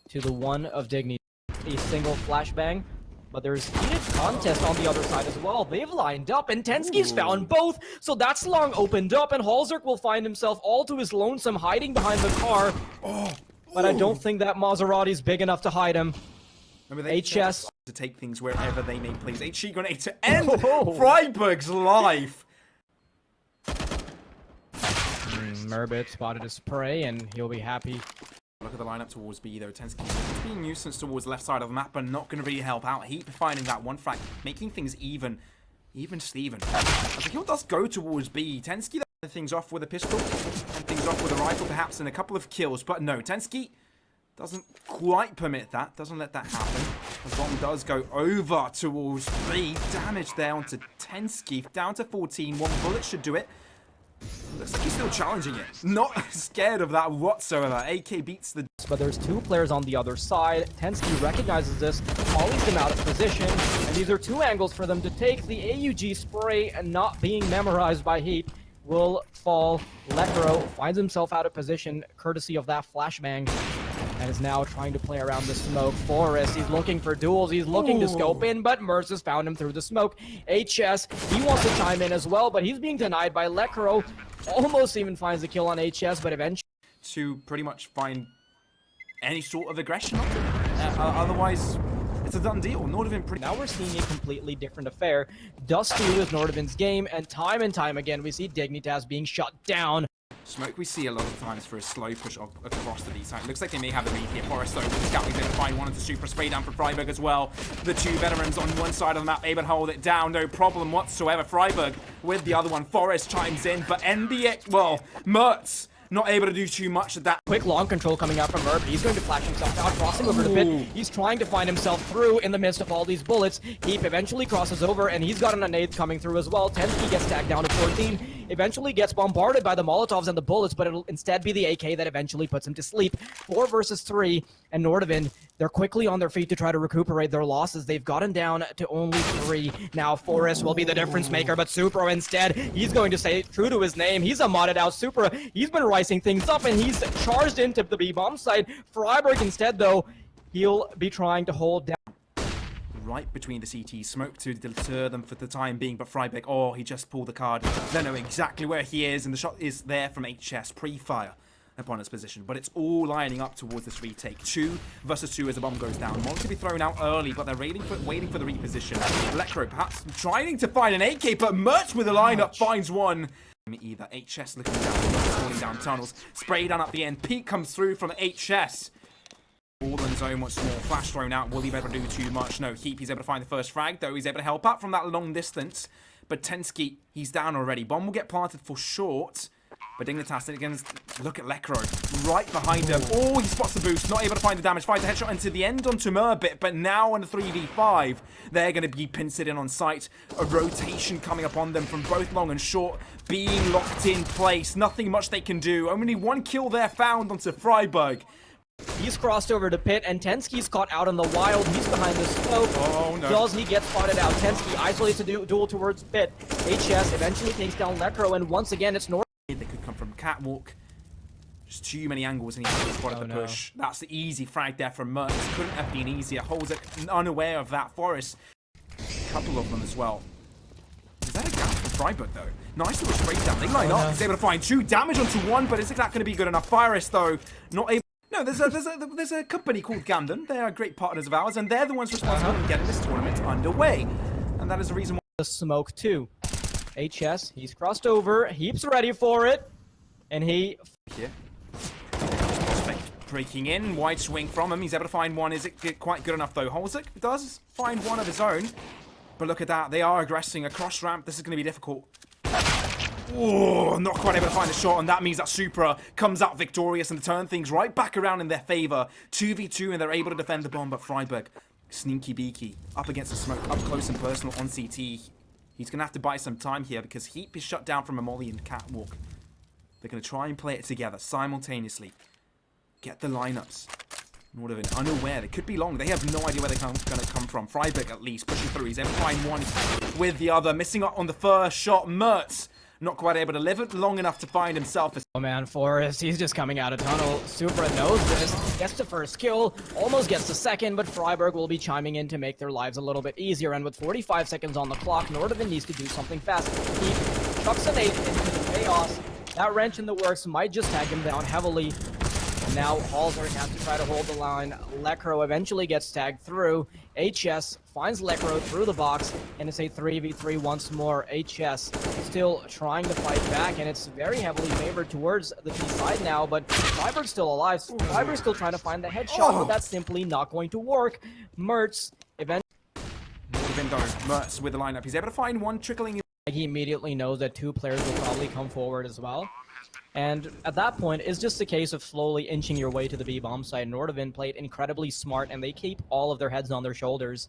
to the 1 of Dignitas. A single flashbang, but there's heated contest on the other side as well. They've lined up, and Tensky's found both, so that's long opened up, and Halzerk will find himself all to his lonesome hiding behind the car. But I don't think that Maserati's big enough to hide him. HS to take things wherever they may please. HE grenade to end Freiburg's life. Merbit spotted a spray, and he'll be happy. Look at the lineup towards B, though. Tensky being a nuisance towards the left side of the map, but not going to really help out. Heap finding that one frag, making things even Steven. As the kill does go towards B, Tensky things off with a pistol, and things off with a rifle, perhaps, and a couple of kills. But no, Tensky doesn't quite permit that, doesn't let that happen. The bomb does go over towards B. Damage there onto Tensky, down to 14. 1 bullet should do it. Looks like he's still challenging it. Not scared of that whatsoever. AK beats the... But there's 2 players on the other side. Tensky recognizes this, calls them out of position, and these are 2 angles for them to take. The AUG spray and not being memorized by Heap will fall. Lecro finds himself out of position, courtesy of that flashbang, and is now trying to play around the smoke. Forrest, he's looking for duels, he's looking to scope in, but Mertz has found him through the smoke. HS, he wants to chime in as well, but he's being denied by Lecro. Almost even finds the kill on HS, but eventually... to pretty much find any sort of aggression on him. Otherwise, it's a done deal. Nordavind pretty... Now we're seeing a completely different affair. Dusty is Nordavind's game, and time again, we see Dignitas being shut down. Smoke we see a lot of times for a slow push across the B side. Looks like they may have the lead here. Forrest, though, with the scout, he's able to find one of the Super spray down for Freiburg as well. The 2 veterans on one side of the map able to hold it down, no problem whatsoever. Freiburg with the other one. Forrest chimes in, but NBX, well, Mertz not able to do too much of that. Quick long control coming out from Merb. He's going to flash himself out, crossing over the pit. He's trying to find himself through in the midst of all these bullets. Heap eventually crosses over, and he's got an eighth coming through as well. Tensky gets tagged down to 14. Eventually gets bombarded by the Molotovs and the bullets, but it'll instead be the AK that eventually puts him to sleep. 4 versus 3, and Nordavind, they're quickly on their feet to try to recuperate their losses. They've gotten down to only 3. Now Forrest will be the difference maker, but Supra instead, he's going to stay true to his name. He's a modded out Supra. He's been rising things up, and he's charged into the B-bomb site. Freiburg instead, though, he'll be trying to hold down. Right between the CT, smoke to deter them for the time being, but Freiburg, oh, he just pulled the card. They know exactly where he is, and the shot is there from HS, pre-fire upon his position, but it's all lining up towards this retake. 2 versus 2 as the bomb goes down. One to be thrown out early, but they're waiting for the reposition. Electro perhaps trying to find an AK, but Mertz with the lineup finds one. Either HS looking down, falling down tunnels, spray down at the end. Peak comes through from HS. All in zone once more. Flash thrown out. Will he be able to do too much? No. Heap, he's able to find the first frag, though. He's able to help out from that long distance. But Tensky, he's down already. Bomb will get planted for short. But Dignitas again, look at Lekro right behind him. Oh, he spots the boost, not able to find the damage. Finds a headshot into the end onto Murbit, but now on a 3v5, they're going to be pincered in on site. A rotation coming up on them from both long and short, being locked in place. Nothing much they can do. Only one kill there found onto Freiburg. He's crossed over to pit, and Tensky's caught out in the wild. He's behind the smoke. Oh, no. Does he get spotted out? Tensky isolates a duel towards pit. HS eventually takes down Lekro, and once again, it's Nordavind. They could come from Catwalk. Just too many angles, and he has to spot the push. That's the easy frag there from Mertz. Couldn't have been easier. Holds it unaware of that. Forest. A couple of them as well. Is that a gap from Freiburg, though? Nice little straight down. They line up. He's able to find 2 damage onto 1, but isn't that going to be good enough? Forest, though, not able. No, there's a company called Gamden. They are great partners of ours, and they're the ones responsible for getting this tournament underway. And that is the reason why. The smoke, too. HS, he's crossed over. Heap's ready for it. And he... Here. Prospect breaking in. Wide swing from him. He's able to find one. Is it quite good enough, though? Holzik does find one of his own. But look at that. They are aggressing across ramp. This is going to be difficult. Oh, not quite able to find a shot, and that means that Supra comes out victorious and turn things right back around in their favor. 2v2, and they're able to defend the bomb, but Freiburg, sneaky beaky, up against the smoke, up close and personal on CT. He's going to have to buy some time here because Heap is shut down from a molly and Catwalk. They're going to try and play it together simultaneously. Get the lineups. Nordavind unaware. They could be long. They have no idea where they're going to come from. Freiburg, at least, pushing through. He's able to find one with the other. Missing out on the first shot. Mertz not quite able to live it long enough to find himself. Oh man, Forrest, he's just coming out of tunnel. Supra knows this. Gets the first kill. Almost gets the second, but Freiburg will be chiming in to make their lives a little bit easier. And with 45 seconds on the clock, Nordavind needs to do something fast. He chucks an 8 into the chaos. That wrench in the works might just tag him down heavily. And now Halzer has to try to hold the line. Lekro eventually gets tagged through. HS finds Lekro through the box, and it's a 3v3 once more. HS still trying to fight back, and it's very heavily favored towards the T side now, but Freiburg's still alive. Freiburg's still trying to find the headshot, but that's simply not going to work. Mertz eventually... Mertz with the lineup. He's able to find one trickling in. He immediately knows that 2 players will probably come forward as well. And at that point, it's just a case of slowly inching your way to the B-bomb side. Nordavind played incredibly smart, and they keep all of their heads on their shoulders.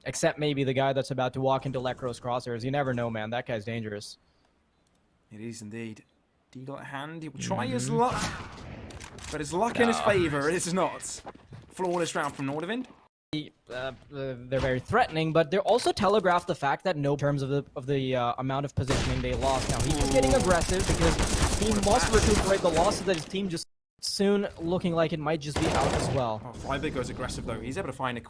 Except maybe the guy that's about to walk into Lekro's crosshairs. You never know, man. That guy's dangerous. It is indeed. Deagle at hand. He will try his luck. But his luck in his favor is not. Flawless round from Nordavind. They're very threatening, but they're also telegraphed the fact that no terms of the amount of positioning they lost. Now, he's getting aggressive because he must recuperate the loss so that his team just soon looking like it might just be out as well. Oh, Freiburg goes aggressive, though. He's able to find a...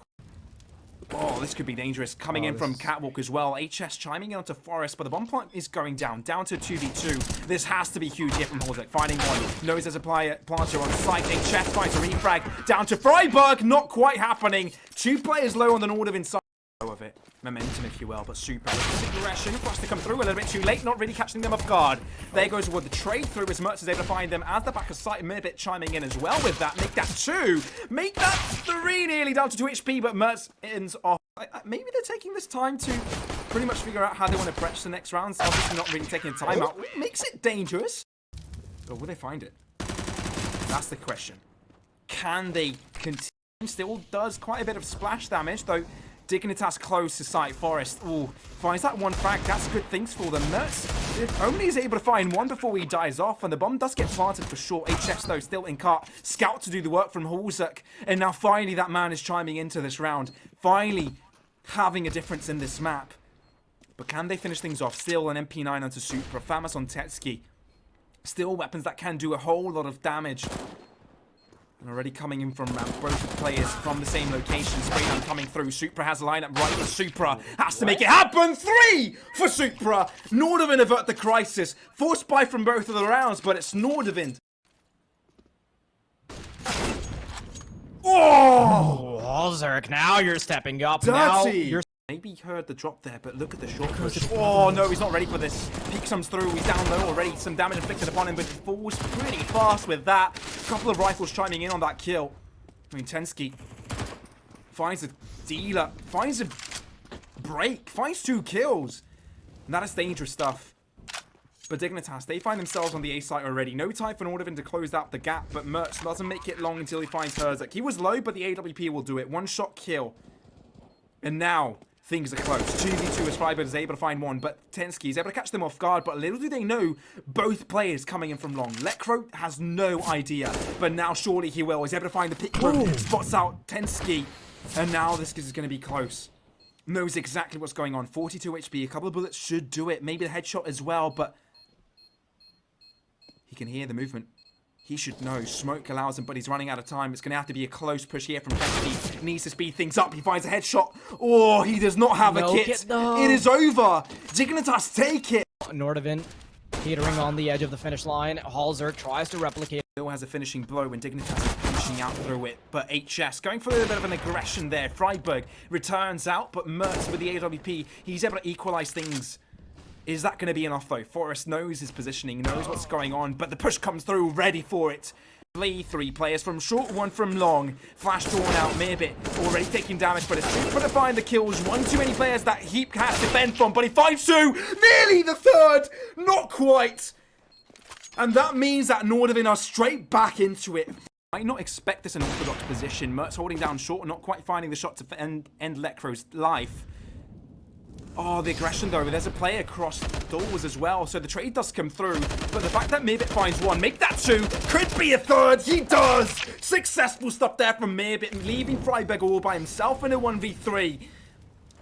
Oh, this could be dangerous. Coming in from Catwalk as well. HS chiming in onto Forest, but the bomb plant is going down to 2v2. This has to be huge here from Holzek. Finding one. Knows there's a planter on site. HS finds a refrag down to Freiburg. Not quite happening. 2 players low on the Nordavind side of it. Momentum, if you will, but super aggression for us to come through a little bit too late, not really catching them off guard. There goes with the trade through as Mertz is able to find them as the back of sight. Mirbit chiming in as well with that. Make that 2. Make that 3, nearly down to 2 HP, but Mertz ends off. Maybe they're taking this time to pretty much figure out how they want to press the next rounds. Obviously not really taking a timeout. Makes it dangerous. Or will they find it? That's the question. Can they continue? Still does quite a bit of splash damage, though. Dignitas close to sight. Forest, ooh, finds that one frag. That's good things for them. Mertz only is able to find one before he dies off, and the bomb does get planted for sure. HS, though, still in cart. Scout to do the work from Halzek, and now finally that man is chiming into this round. Finally having a difference in this map. But can they finish things off? Still an MP9 onto Supra. Famas on Tetsky. Still weapons that can do a whole lot of damage. And already coming in from both players from the same location. Straight on coming through. Supra has a lineup right for Supra. Has to make it happen. 3 for Supra. Nordavind avert the crisis. Forced buy from both of the rounds, but it's Nordavind. Oh! Halzerk, now you're stepping up. Dirty. Now you're... Maybe he heard the drop there, but look at the short push. Oh, no, he's not ready for this. Peek comes through. He's down low already. Some damage inflicted upon him, but he falls pretty fast with that. A couple of rifles chiming in on that kill. I mean, Tensky finds a dealer, finds a break, finds 2 kills. And that is dangerous stuff. But Dignitas, they find themselves on the A site already. No time for Nordavind to close out the gap, but Mertz doesn't make it long until he finds Herzog. He was low, but the AWP will do it. One shot kill. And now, things are close. 2v2 as Freiburg is able to find one, but Tensky is able to catch them off guard, but little do they know, both players coming in from long. Lekro has no idea, but now surely he will. He's able to find the pick, spots out Tensky, and now this is going to be close. Knows exactly what's going on. 42 HP, a couple of bullets should do it. Maybe the headshot as well, but he can hear the movement. He should know. Smoke allows him, but he's running out of time. It's going to have to be a close push here from Tensky. Needs to speed things up. He finds a headshot. Oh, he does not have a kit. It is over. Dignitas take it. Nordavind teetering on the edge of the finish line. Halzer tries to replicate. Still has a finishing blow when Dignitas is pushing out through it, but HS going for a little bit of an aggression there. Freiburg returns out, but Mertz with the AWP, he's able to equalize things. Is that going to be enough though? Forrest knows his positioning, knows what's going on, but the push comes through, ready for it. Three players from short, one from long. Flash drawn out, Mirbit already taking damage, but it's super to find the kills. One too many players that Heap has to defend from, but he finds two. Nearly the third, not quite. And that means that Nordavind are straight back into it. I might not expect this an orthodox position. Mertz holding down short, not quite finding the shot to end Lekro's life. Oh, the aggression though. There's a player across doors as well, so the trade does come through. But the fact that Mirbit finds one, make that two, could be a third. He does! Successful stuff there from Mirbit, leaving Freiburg all by himself in a 1v3.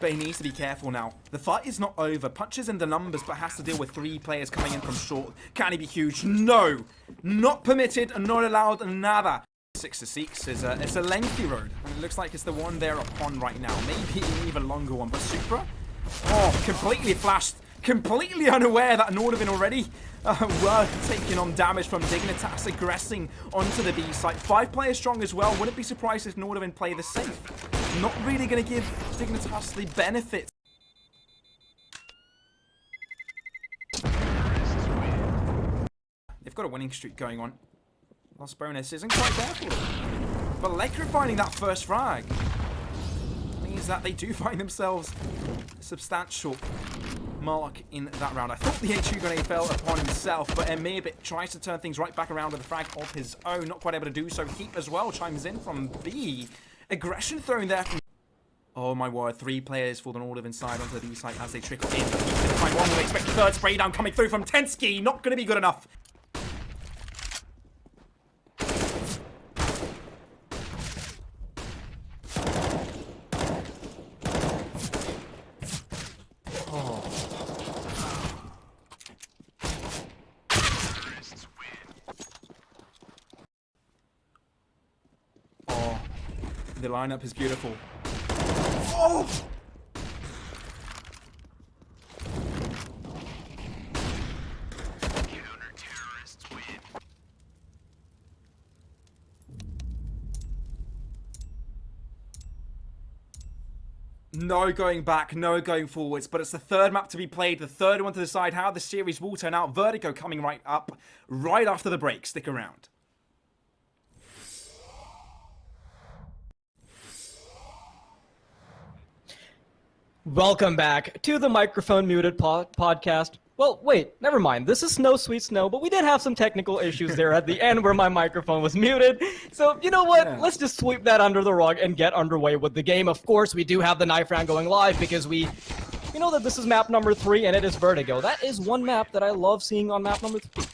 But he needs to be careful now. The fight is not over. Punches in the numbers, but has to deal with three players coming in from short. Can he be huge? No! Not permitted and not allowed, nada. 6-6 is it's a lengthy road. And it looks like it's the one they're upon right now. Maybe an even longer one, but Supra? Oh, completely flashed. Completely unaware that Nordavind already were taking on damage from Dignitas, aggressing onto the B site. 5 players strong as well. Wouldn't be surprised if Nordavind play the safe. Not really going to give Dignitas the benefit. They've got a winning streak going on. Lost bonus isn't quite there for them. But Lekro finding that first frag means that they do find themselves a substantial mark in that round. I thought the HU grenade fell upon himself, but Mirbit tries to turn things right back around with a frag of his own. Not quite able to do so. Heap as well chimes in from B. Aggression thrown there from... Oh my word, 3 players for the Nordavind side onto the B site as they trickle in. But Heap's going to find one. We'll expect the third spray down coming through from Tensky. Not going to be good enough. The lineup is beautiful. Oh! Counter-terrorists win. No going back, no going forwards, but it's the third map to be played, the third one to decide how the series will turn out. Vertigo coming right up, right after the break. Stick around. Welcome back to the Microphone Muted podcast. Well, wait, never mind. This is Snow Sweet Snow, but we did have some technical issues there at the end where my microphone was muted. So, you know what? Yeah. Let's just sweep that under the rug and get underway with the game. Of course, we do have the knife round going live because you know that this is map number 3 and it is Vertigo. That is one map that I love seeing on map number 3.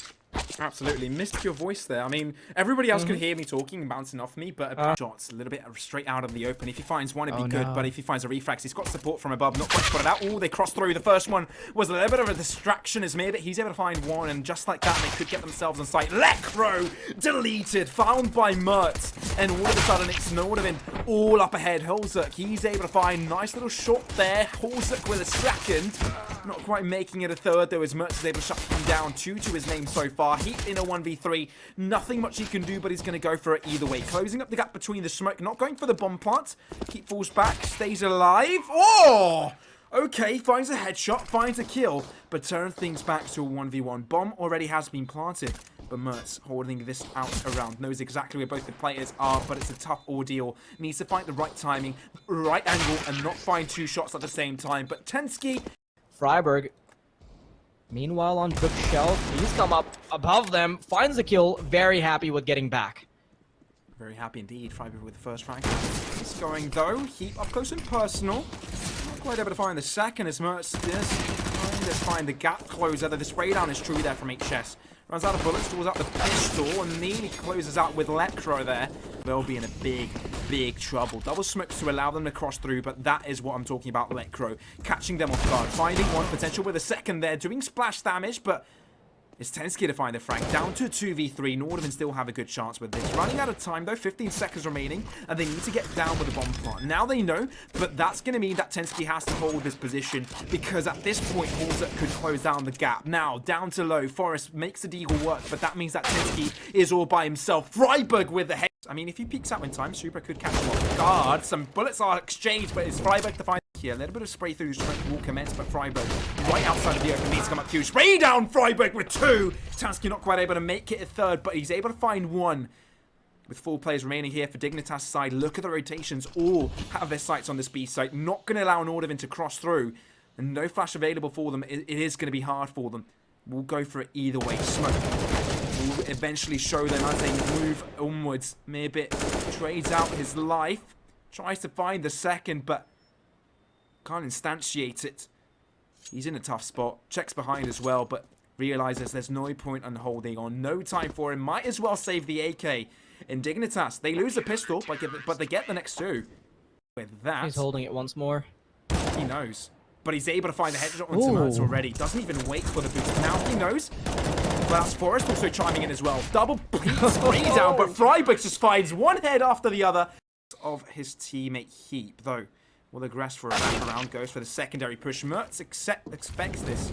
Absolutely. Missed your voice there. I mean, everybody else could hear me talking and bouncing off me, but shots a little bit straight out of the open. If he finds one, it'd be good, but if he finds a refrax, he's got support from above. Not quite spotted out. Oh, they crossed through. The first one was a little bit of a distraction as Mirbit. He's able to find one, and just like that, they could get themselves on sight. Lekro deleted, found by Mertz, and all of a sudden, it's Nordavind all up ahead. Holzuk, he's able to find nice little shot there. Holzuk with a second. Not quite making it a third, though, as Mertz is able to shut him down. 2 to his name so far. Heap in a 1v3. Nothing much he can do, but he's going to go for it either way. Closing up the gap between the smoke. Not going for the bomb plant. Heap falls back. Stays alive. Oh! Okay, finds a headshot. Finds a kill. But turns things back to a 1v1. Bomb already has been planted. But Mertz holding this out around. Knows exactly where both the players are, but it's a tough ordeal. Needs to find the right timing, right angle, and not find 2 shots at the same time. But Tensky... Freiburg Meanwhile, on bookshelf, he's come up above them, finds the kill, very happy with getting back. Very happy indeed. Freiburg with the first frag. He's going though. Heap up close and personal. Not quite able to find the second as Mertz does find the gap closer. The spray down is true there from HS. Runs out of bullets, draws out the pistol, and nearly closes out with Lecro there. They'll be in a big trouble. Double smokes to allow them to cross through, but that is what I'm talking about, Lecro. Catching them off guard, finding one potential with a second there, doing splash damage, but it's Tensky to find the frag. Down to 2v3. Nordavind still have a good chance with this. Running out of time, though. 15 seconds remaining. And they need to get down with the bomb plant. Now they know, but that's going to mean that Tensky has to hold this position. Because at this point, Halsek could close down the gap. Now, down to low. Forrest makes the deagle work. But that means that Tensky is all by himself. Freiburg with the head. I mean, if he peeks out in time, Super could catch him off guard. Some bullets are exchanged, but it's Freiburg to find here. A little bit of spray through strength will commence, but Freiburg right outside of the open needs to come up to spray down Freiburg with 2. Tansky not quite able to make it a third, but he's able to find 1. With 4 players remaining here for Dignitas' side, look at the rotations. All have their sights on this B site. Not going to allow Nordavind to cross through. And no flash available for them. It is going to be hard for them. We'll go for it either way. Smoke will eventually show them as they move onwards. Mirbit trades out his life. Tries to find the second, but can't instantiate it. He's in a tough spot. Checks behind as well, but realizes there's no point on holding on. No time for him. Might as well save the AK. In Dignitas, they lose the pistol, but they get the next 2. With that, He's holding it once more. he knows. But he's able to find the headshot onto Mertz already. Doesn't even wait for the boost. Now he knows. But that's Forrest also chiming in as well. Double spray down, but Freiburg just finds one head after the other of his teammate Heap, though. Will aggress for a wraparound, goes for the secondary push. Mertz expects this.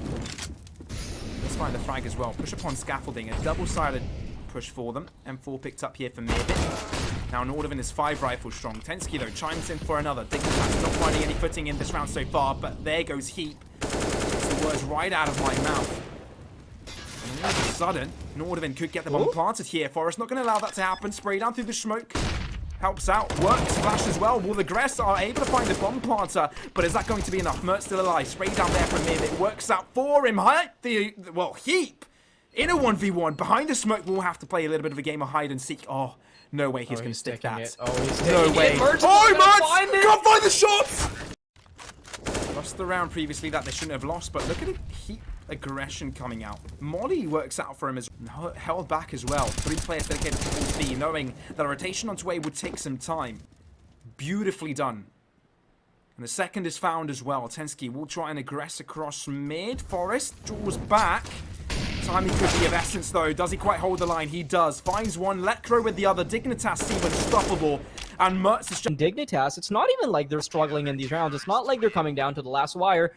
Let's find the frag as well. Push upon scaffolding, a double-sided push for them. M4 picked up here for Mirbit. Now Nordavind is 5 rifles strong. Tensky, though, chimes in for another. Dignitas not finding any footing in this round so far, but there goes Heap. It's the words right out of my mouth. And all of a sudden, Nordavind could get the bomb planted here. Forrest not going to allow that to happen. Spray down through the smoke. Helps out. Works flash as well. Will the Gress are able to find the bomb planter, but is that going to be enough? Mertz still alive. Spray down there from mid. It works out for him. Heap in a 1v1 behind the smoke. Will have to play a little bit of a game of hide and seek. Oh, no way he's going to stick that. No way. Oh, Mertz! Can't find the shots! Lost the round previously that they shouldn't have lost, but look at it. Heap aggression coming out. Molly works out for him as held back as well. 3 players dedicated to full B, knowing that a rotation onto A would take some time. Beautifully done. And the second is found as well. Tensky will try and aggress across mid. Forrest draws back. Timing could be of essence though. Does he quite hold the line? He does. Finds one. Lecro with the other. Dignitas seem unstoppable. And Mertz is just... Dignitas, it's not even like they're struggling in these rounds. It's not like they're coming down to the last wire.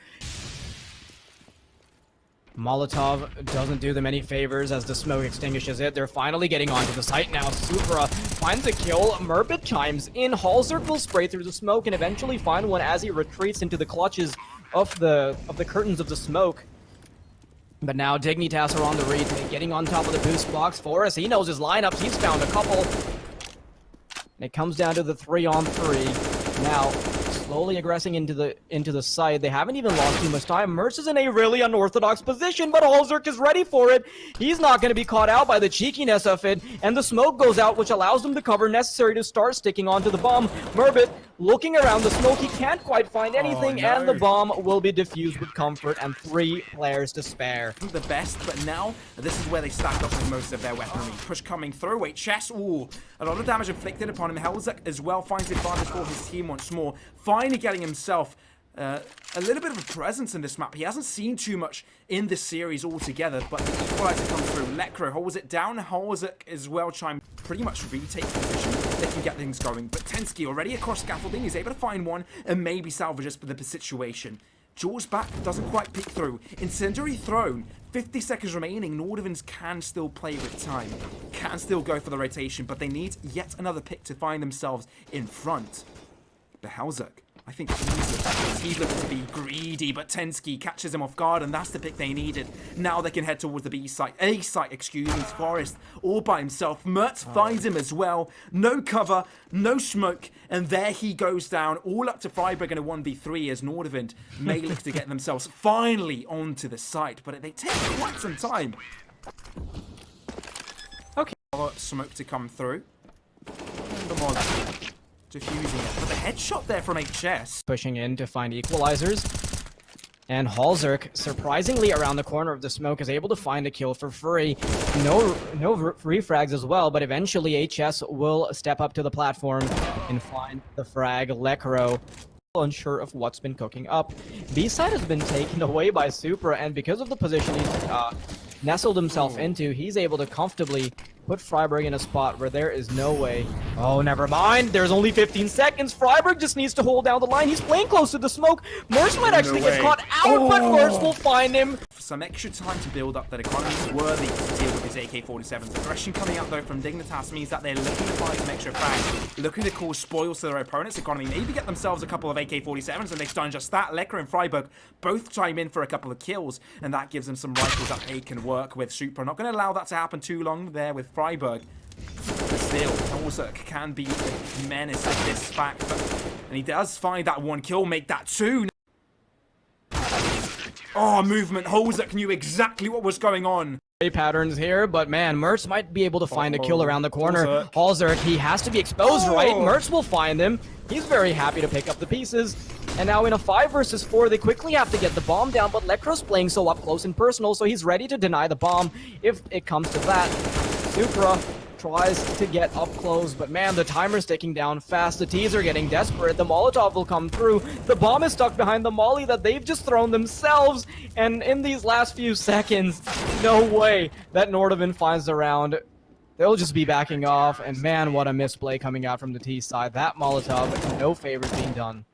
Molotov doesn't do them any favors as the smoke extinguishes it. They're finally getting onto the site now. Supra finds a kill. Mirbit chimes in. Halsek will spray through the smoke and eventually find one as he retreats into the clutches of the curtains of the smoke. But now Dignitas are on the retake, getting on top of the boost box. Forrest, he knows his lineups. He's found a couple. And it comes down to the 3-on-3. Now, slowly aggressing into the side. They haven't even lost too much time. Mertz is in a really unorthodox position, but Halsek is ready for it. He's not going to be caught out by the cheekiness of it, and the smoke goes out, which allows them the cover necessary to start sticking onto the bomb. Mirbit looking around the smoke. He can't quite find anything, and the bomb will be defused with comfort, and 3 players to spare. The best, but now this is where they stack up with most of their weaponry. Push coming through. Wait, chest. Ooh, a lot of damage inflicted upon him. Halsek as well finds advantage for his team once more. Finally getting himself a little bit of a presence in this map. He hasn't seen too much in this series altogether, but the equalizer comes through. Lecro holds it down. Halsek as well chime pretty much retake position. They can get things going, but Tensky already across scaffolding is able to find one and maybe salvage us with the situation. Jaws back, doesn't quite peek through. Incendiary thrown. 50 seconds remaining. Nordavind can still play with time. Can still go for the rotation, but they need yet another pick to find themselves in front. But Halsek, I think he's looking to be greedy, but Tensky catches him off guard, and that's the pick they needed. Now they can head towards the B site. A site, excuse me, Forest, all by himself. Mertz finds him as well. No cover, no smoke, and there he goes down, all up to Freiburg in a 1v3 as Nordavind may look to get themselves finally onto the site, but they take quite some time. Okay. Smoke to come through. Diffusing it, but the headshot there from HS. Pushing in to find equalizers. And Halzerk, surprisingly around the corner of the smoke, is able to find a kill for free. No refrags as well, but eventually HS will step up to the platform and find the frag. Lekro, unsure of what's been cooking up. B-side has been taken away by Supra, and because of the position he's nestled himself into, he's able to comfortably put Freiburg in a spot where there is no way. Oh, never mind. There's only 15 seconds. Freiburg just needs to hold down the line. He's playing close to the smoke. Merce might actually get caught out, but Merce will find him. Some extra time to build up that economy is worthy to deal with his AK-47s. Aggression coming out, though, from Dignitas means that they're looking to find some extra frags, looking to cause spoils to their opponent's economy, maybe get themselves a couple of AK-47s, and they've done just that. Lecker and Freiburg both chime in for a couple of kills, and that gives them some rifles that they can work with. Supra not going to allow that to happen too long there with Freiburg. But still, Holzerk can be a menace at this fact, and he does find that one kill, make that two. Oh, movement. Holzerk knew exactly what was going on. Patterns here, but man, Mertz might be able to find a kill around the corner. Halzerk, he has to be exposed, right? Mertz will find him. He's very happy to pick up the pieces. And now in a 5 versus 4, they quickly have to get the bomb down, but Lekro's playing so up close and personal, so he's ready to deny the bomb if it comes to that. Supra tries to get up close, but man, the timer's ticking down fast. The T's are getting desperate. The Molotov will come through. The bomb is stuck behind the molly that they've just thrown themselves, and in these last few seconds, no way that Nordavind finds the round. They'll just be backing off, and man, what a misplay coming out from the T side. That Molotov, no favors being done.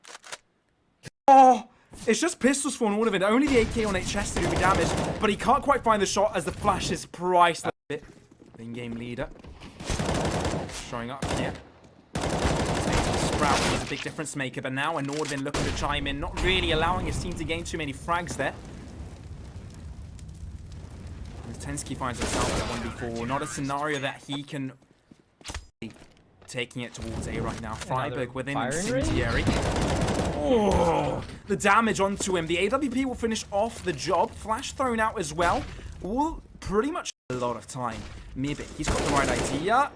Oh, it's just pistols for Nordavind. Only the AK on HS to do damage, but he can't quite find the shot as the flash is priced a bit. The in-game leader showing up here. Sprout is a big difference maker, but now a Nordavind looking to chime in, not really allowing his team to gain too many frags there. Tensky finds himself at 1v4. Not a scenario that he can taking it towards A right now. Freiburg within incendiary. Oh, the damage onto him. The AWP will finish off the job. Flash thrown out as well. All pretty much a lot of time. Maybe he's got the right idea.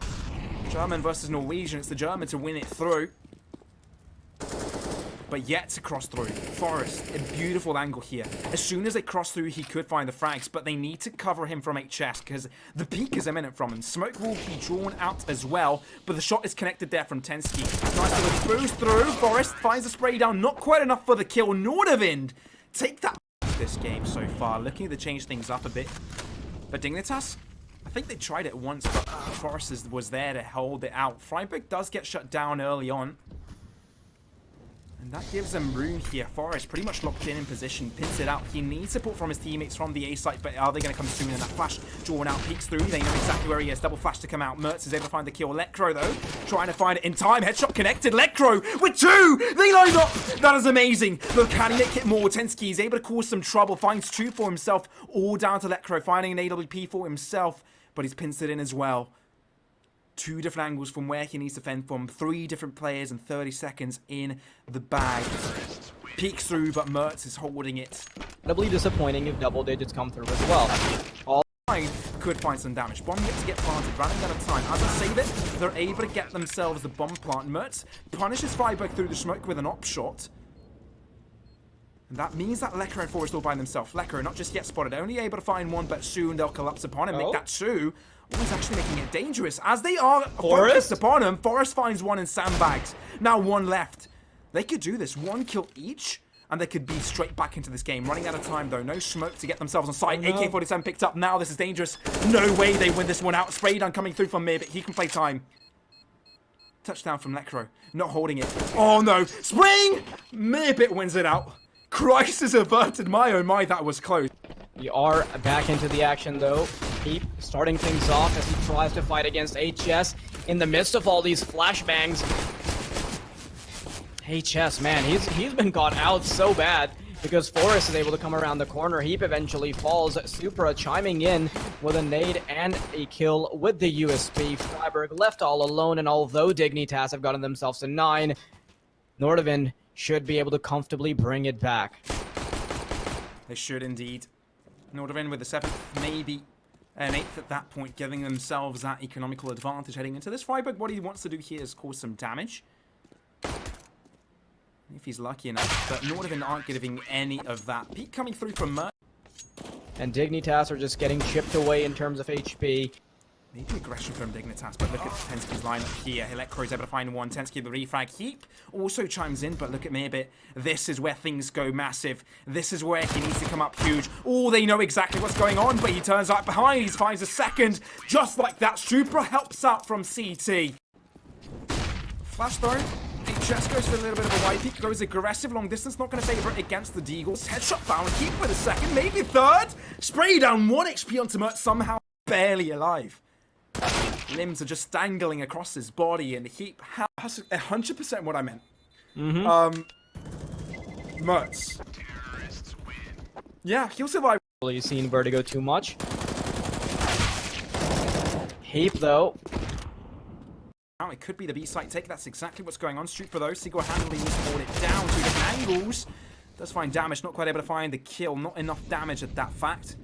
German versus Norwegian. It's the German to win it through. But yet to cross through. Forest, a beautiful angle here. As soon as they cross through, he could find the frags, but they need to cover him from HS because the peak is imminent from him. Smoke will be drawn out as well, but the shot is connected there from Tensky. Nice little expose through. Forest finds the spray down. Not quite enough for the kill. Nordavind take that this game so far. Looking to change things up a bit. But Dignitas, I think they tried it once, but Forest was there to hold it out. Freiburg does get shut down early on. And that gives them room here. Forest pretty much locked in position, pins it out. He needs support from his teammates from the A site, but are they going to come soon? And that flash drawn out, peeks through. They know exactly where he is. Double flash to come out. Mertz is able to find the kill. Lekro, though, trying to find it in time. Headshot connected. Lekro with 2. They line up. That is amazing. But can he make it more? Tensky is able to cause some trouble. Finds 2 for himself. All down to Lekro, finding an AWP for himself, but he's pinched it in as well. 2 different angles from where he needs to fend from. 3 different players and 30 seconds in the bag. Peeks through, but Mertz is holding it. Incredibly disappointing if double digits come through as well. All could find some damage. Bomb gets to get planted, running out of time. As I say that, they're able to get themselves the bomb plant. Mertz punishes Freiburg through the smoke with an op shot. And that means that Lecker and Forest all by themselves. Lecker not just yet spotted, only able to find 1, but soon they'll collapse upon him. Make that 2. He's actually making it dangerous. As they are focused upon him, Forest finds 1 in sandbags. Now 1 left. They could do this. 1 kill each, and they could be straight back into this game. Running out of time, though. No smoke to get themselves on site. AK-47 picked up. Now this is dangerous. No way they win this one out. Spray down coming through from Mirbit. He can play time. Touchdown from Lekro. Not holding it. Oh, no. Spring! Mirbit wins it out. Crisis averted. My oh my, that was close. We are back into the action, though. Keep starting things off as he tries to fight against HS in the midst of all these flashbangs. HS, man, he's been caught out so bad because Forrest is able to come around the corner. Heap eventually falls. Supra chiming in with a nade and a kill with the USP. Freiburg left all alone, and although Dignitas have gotten themselves to 9, Nordavind should be able to comfortably bring it back. They should indeed. Nordavind with the 7th, maybe an 8th at that point, giving themselves that economical advantage heading into this. Freiburg, what he wants to do here is cause some damage. If he's lucky enough, but Nordavind aren't giving any of that. Peak coming through from Mert. And Dignitas are just getting chipped away in terms of HP. Maybe aggression from Dignitas, but look at Tensky's lineup here. Electro's able to find one. Tensky, the refrag. Heap also chimes in, but look at Merbit. This is where things go massive. This is where he needs to come up huge. Oh, they know exactly what's going on, but he turns out behind. He finds a second. Just like that, Supra helps out from CT. Flash throw. HS goes for a little bit of a wide peak, goes aggressive, long distance, not going to favor it against the Deagles. Headshot found, Heap with a second, maybe third. Spray down 1 HP onto Mert, somehow barely alive. Limbs are just dangling across his body, and Heap has 100% what I meant. Mertz. Yeah, he'll survive. You've seen Vertigo too much. Heap, though. It could be the B-site take. That's exactly what's going on. Supra though. Sigor handling needs to hold it down. 2 different angles. Does find damage. Not quite able to find the kill. Not enough damage at that fact.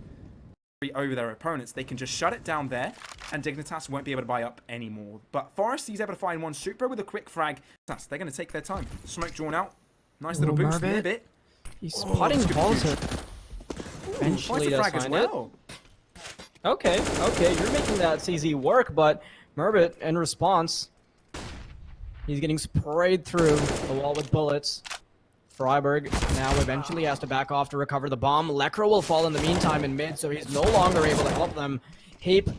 Over their opponents. They can just shut it down there. And Dignitas won't be able to buy up anymore. But Forrest, he's able to find one Supra with a quick frag. They're going to take their time. Smoke drawn out. Nice little boost. A bit. He's spotting balls. Eventually does find it. Okay, you're making that CZ work, but Merbit, in response, he's getting sprayed through the wall with bullets. Freiburg now eventually has to back off to recover the bomb. Lekra will fall in the meantime in mid, so he's no longer able to help them. Heap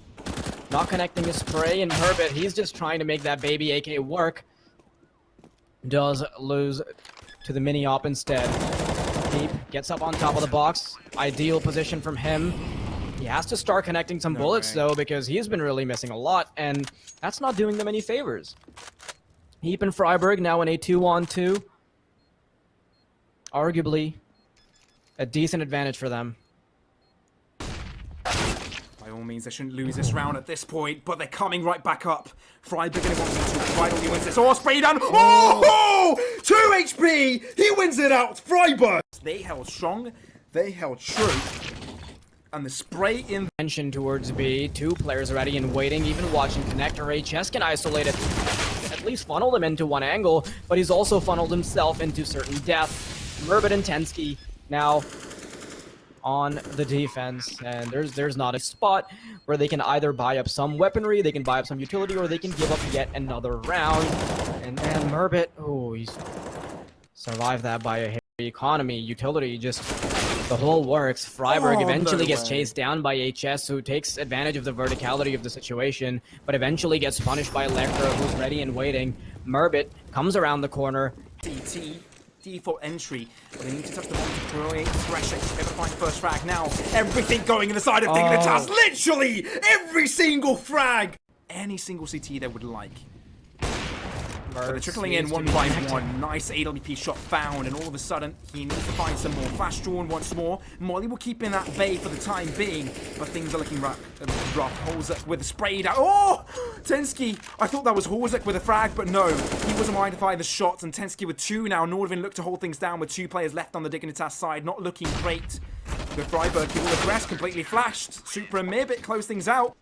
not connecting his spray, and Merbit, he's just trying to make that baby AK work. Does lose to the mini-op instead. Heap gets up on top of the box. Ideal position from him. He has to start connecting some bullets, though, because he's been really missing a lot, and that's not doing them any favors. Heap and Freiburg now in a 2-on-2. Arguably a decent advantage for them. By all means, they shouldn't lose this round at this point, but they're coming right back up. Freiburg going to want to finally wins this. Oh, spray down. Oh! 2 HP! He wins it out. Freiburg! They held strong. They held true. And the spray in tension towards B. 2 players ready and waiting, even watching Connector. HS can isolate it, at least funnel them into one angle, but he's also funneled himself into certain death. Merbit and Tensky now on the defense, and there's not a spot where they can either buy up some weaponry, they can buy up some utility, or they can give up yet another round. And Merbit, oh, he's survived that by a heavy economy. Utility just the whole works. Freiburg eventually gets chased down by HS, who takes advantage of the verticality of the situation, but eventually gets punished by Lekra, who's ready and waiting. Merbit comes around the corner. DT, default entry. They need to touch the bomb to create pressure. Never find first frag now. Everything going in the side of Dignitas. Literally every single frag. Any single CT they would like. So they're trickling in one by one. Nice AWP shot found, and all of a sudden, he needs to find some more. Flash drawn once more. Molly will keep in that bay for the time being, but things are looking rough. Holzek with a spray down. Oh! Tensky! I thought that was Holzek with a frag, but no. He wasn't mindifying the shots, and Tensky with 2 now. Nordavind looked to hold things down with 2 players left on the Dignitas side. Not looking great. But Freiburg, he will address, completely flashed. Supra and Merbit close things out.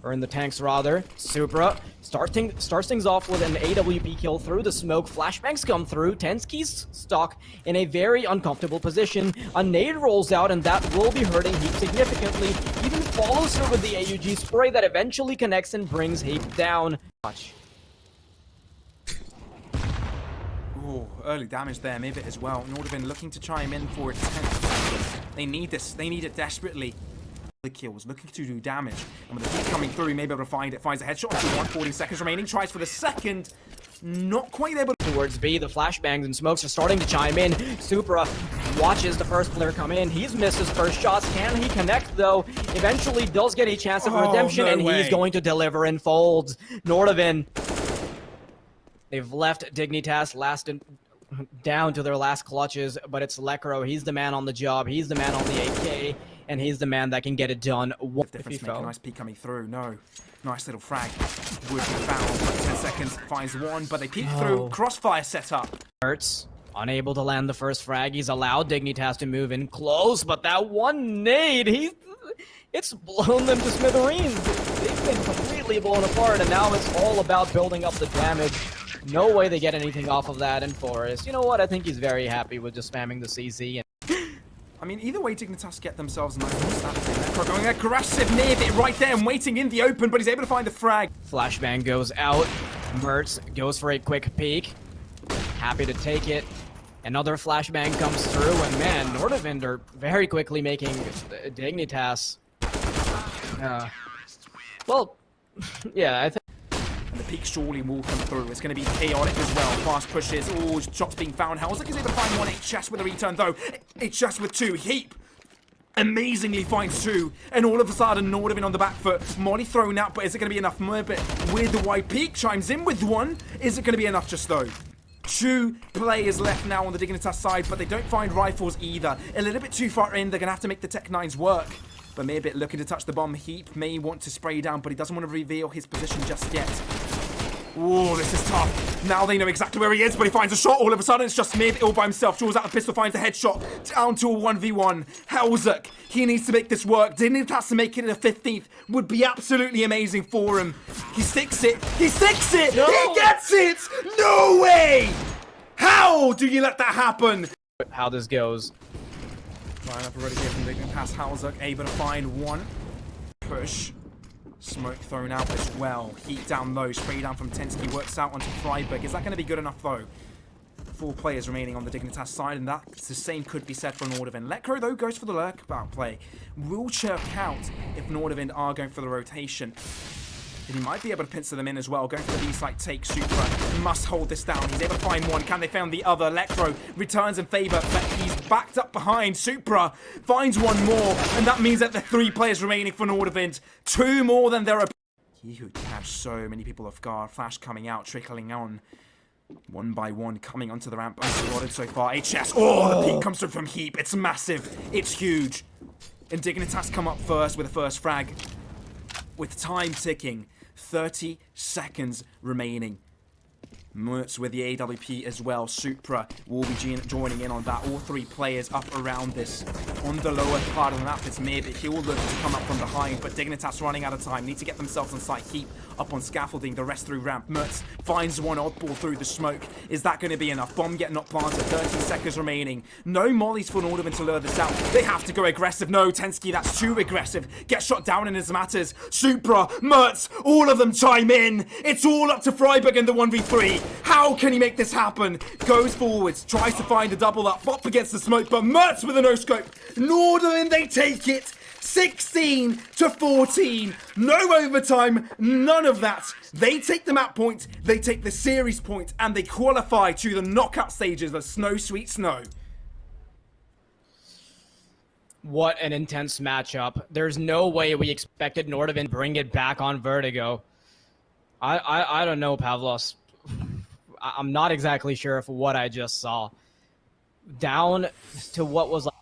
Or in the tanks, rather. Supra starts things off with an AWP kill through the smoke. Flashbangs come through. Tensky's stuck in a very uncomfortable position. A nade rolls out, and that will be hurting Heap significantly. Even follows through with the AUG spray that eventually connects and brings Heap down. Watch. Oh, early damage there, Merbit as well. Nordavind looking to chime in for a 10th. They need this. They need it desperately. The kills, looking to do damage, and with the heat coming through, he may be able to find it. Finds a headshot after 140 seconds remaining. Tries for the second, not quite able to. Towards B, the flashbangs and smokes are starting to chime in. Supra watches the first player come in. He's missed his first shots. Can he connect, though? Eventually does get a chance of redemption, and he's going to deliver in folds. Nordavind They've left Dignitas down to their last clutches, but it's Lekro. He's the man on the job. He's the man on the AK, and he's the man that can get it done. Difference maker, nice peek coming through. No. Nice little frag. Would be found. 10 seconds. Finds one, but they peek through. Crossfire set up. Hurts. Unable to land the first frag. He's allowed Dignitas to move in close, but that one nade, it's blown them to smithereens. They've been completely blown apart, and now it's all about building up the damage. No way they get anything off of that in Forest. You know what? I think he's very happy with just spamming the CZ. I mean, either way, Dignitas get themselves nice and snappy. Going aggressive near it right there and waiting in the open, but he's able to find the frag. Flashbang goes out. Mertz goes for a quick peek. Happy to take it. Another flashbang comes through, and man, Nordavind are very quickly making Dignitas. Well, yeah, I think. And the peak surely will come through. It's going to be chaotic as well. Fast pushes. Oh, shots being found. Hell's is able to find one HS with a return, though. HS with two. Heap amazingly finds two. And all of a sudden, Nordavind on the back foot. Molly thrown out, but is it going to be enough? But with the wide peak, chimes in with one. Is it going to be enough just though? Two players left now on the Dignitas side, but they don't find rifles either. A little bit too far in. They're going to have to make the Tech 9s work. But may a bit looking to touch the bomb. Heap may want to spray down, but he doesn't want to reveal his position just yet. Oh, this is tough. Now they know exactly where he is, but he finds a shot. All of a sudden, it's just mid, all by himself. Draws out the pistol, finds a headshot. Down to a 1v1. Hellzuk, he needs to make this work. Dignitas to make it in a 15th would be absolutely amazing for him. He sticks it. He sticks it. No. He gets it. No way. How do you let that happen? How this goes. Line up already here from Dignitas. Hellzuk able to find one. Push. Smoke thrown out as well. Heat down low. Spray down from Tensky. Works out onto Freiburg. Is that going to be good enough though? 4 players remaining on the Dignitas side, and that's the same could be said for Nordavind. Lekro though goes for the lurkabout play. Will check out if Nordavind are going for the rotation. And he might be able to pencil them in as well. Going for the B-site take. Supra must hold this down. He's able to find one. Can they find the other? Lekro returns in favor, but he's backed up behind. Supra finds one more, and that means that the 3 players remaining for Nordavind. 2 more than there are. He would catch so many people off guard. Flash coming out, trickling on. One by one coming onto the ramp. Unspotted so far. HS. Oh, the peak comes through from Heap. It's massive. It's huge. And Dignitas come up first with the first frag. With time ticking. 30 seconds remaining. Mertz with the AWP as well. Supra will be joining in on that. All 3 players up around this. On the lower part of the map, it's mid. He will look to come up from behind, but Dignitas running out of time. Need to get themselves on site. Heap up on scaffolding, the rest through ramp. Mertz finds one oddball through the smoke. Is that going to be enough? Bomb getting not planted. 30 seconds remaining. No mollies for Nordavind to lure this out. They have to go aggressive. No, Tensky, that's too aggressive. Get shot down in his matters. Supra, Mertz, all of them chime in. It's all up to Freiburg in the 1v3. How can he make this happen? Goes forwards, tries to find a double up against the smoke, but Mertz with a no-scope. Nordavind, they take it. 16 to 14. No overtime, none of that. They take the map point, they take the series point, and they qualify to the knockout stages of Snow Sweet Snow. What an intense matchup. There's no way we expected Nordavind to bring it back on Vertigo. I don't know, Pavlos. I'm not exactly sure of what I just saw. Down to what was like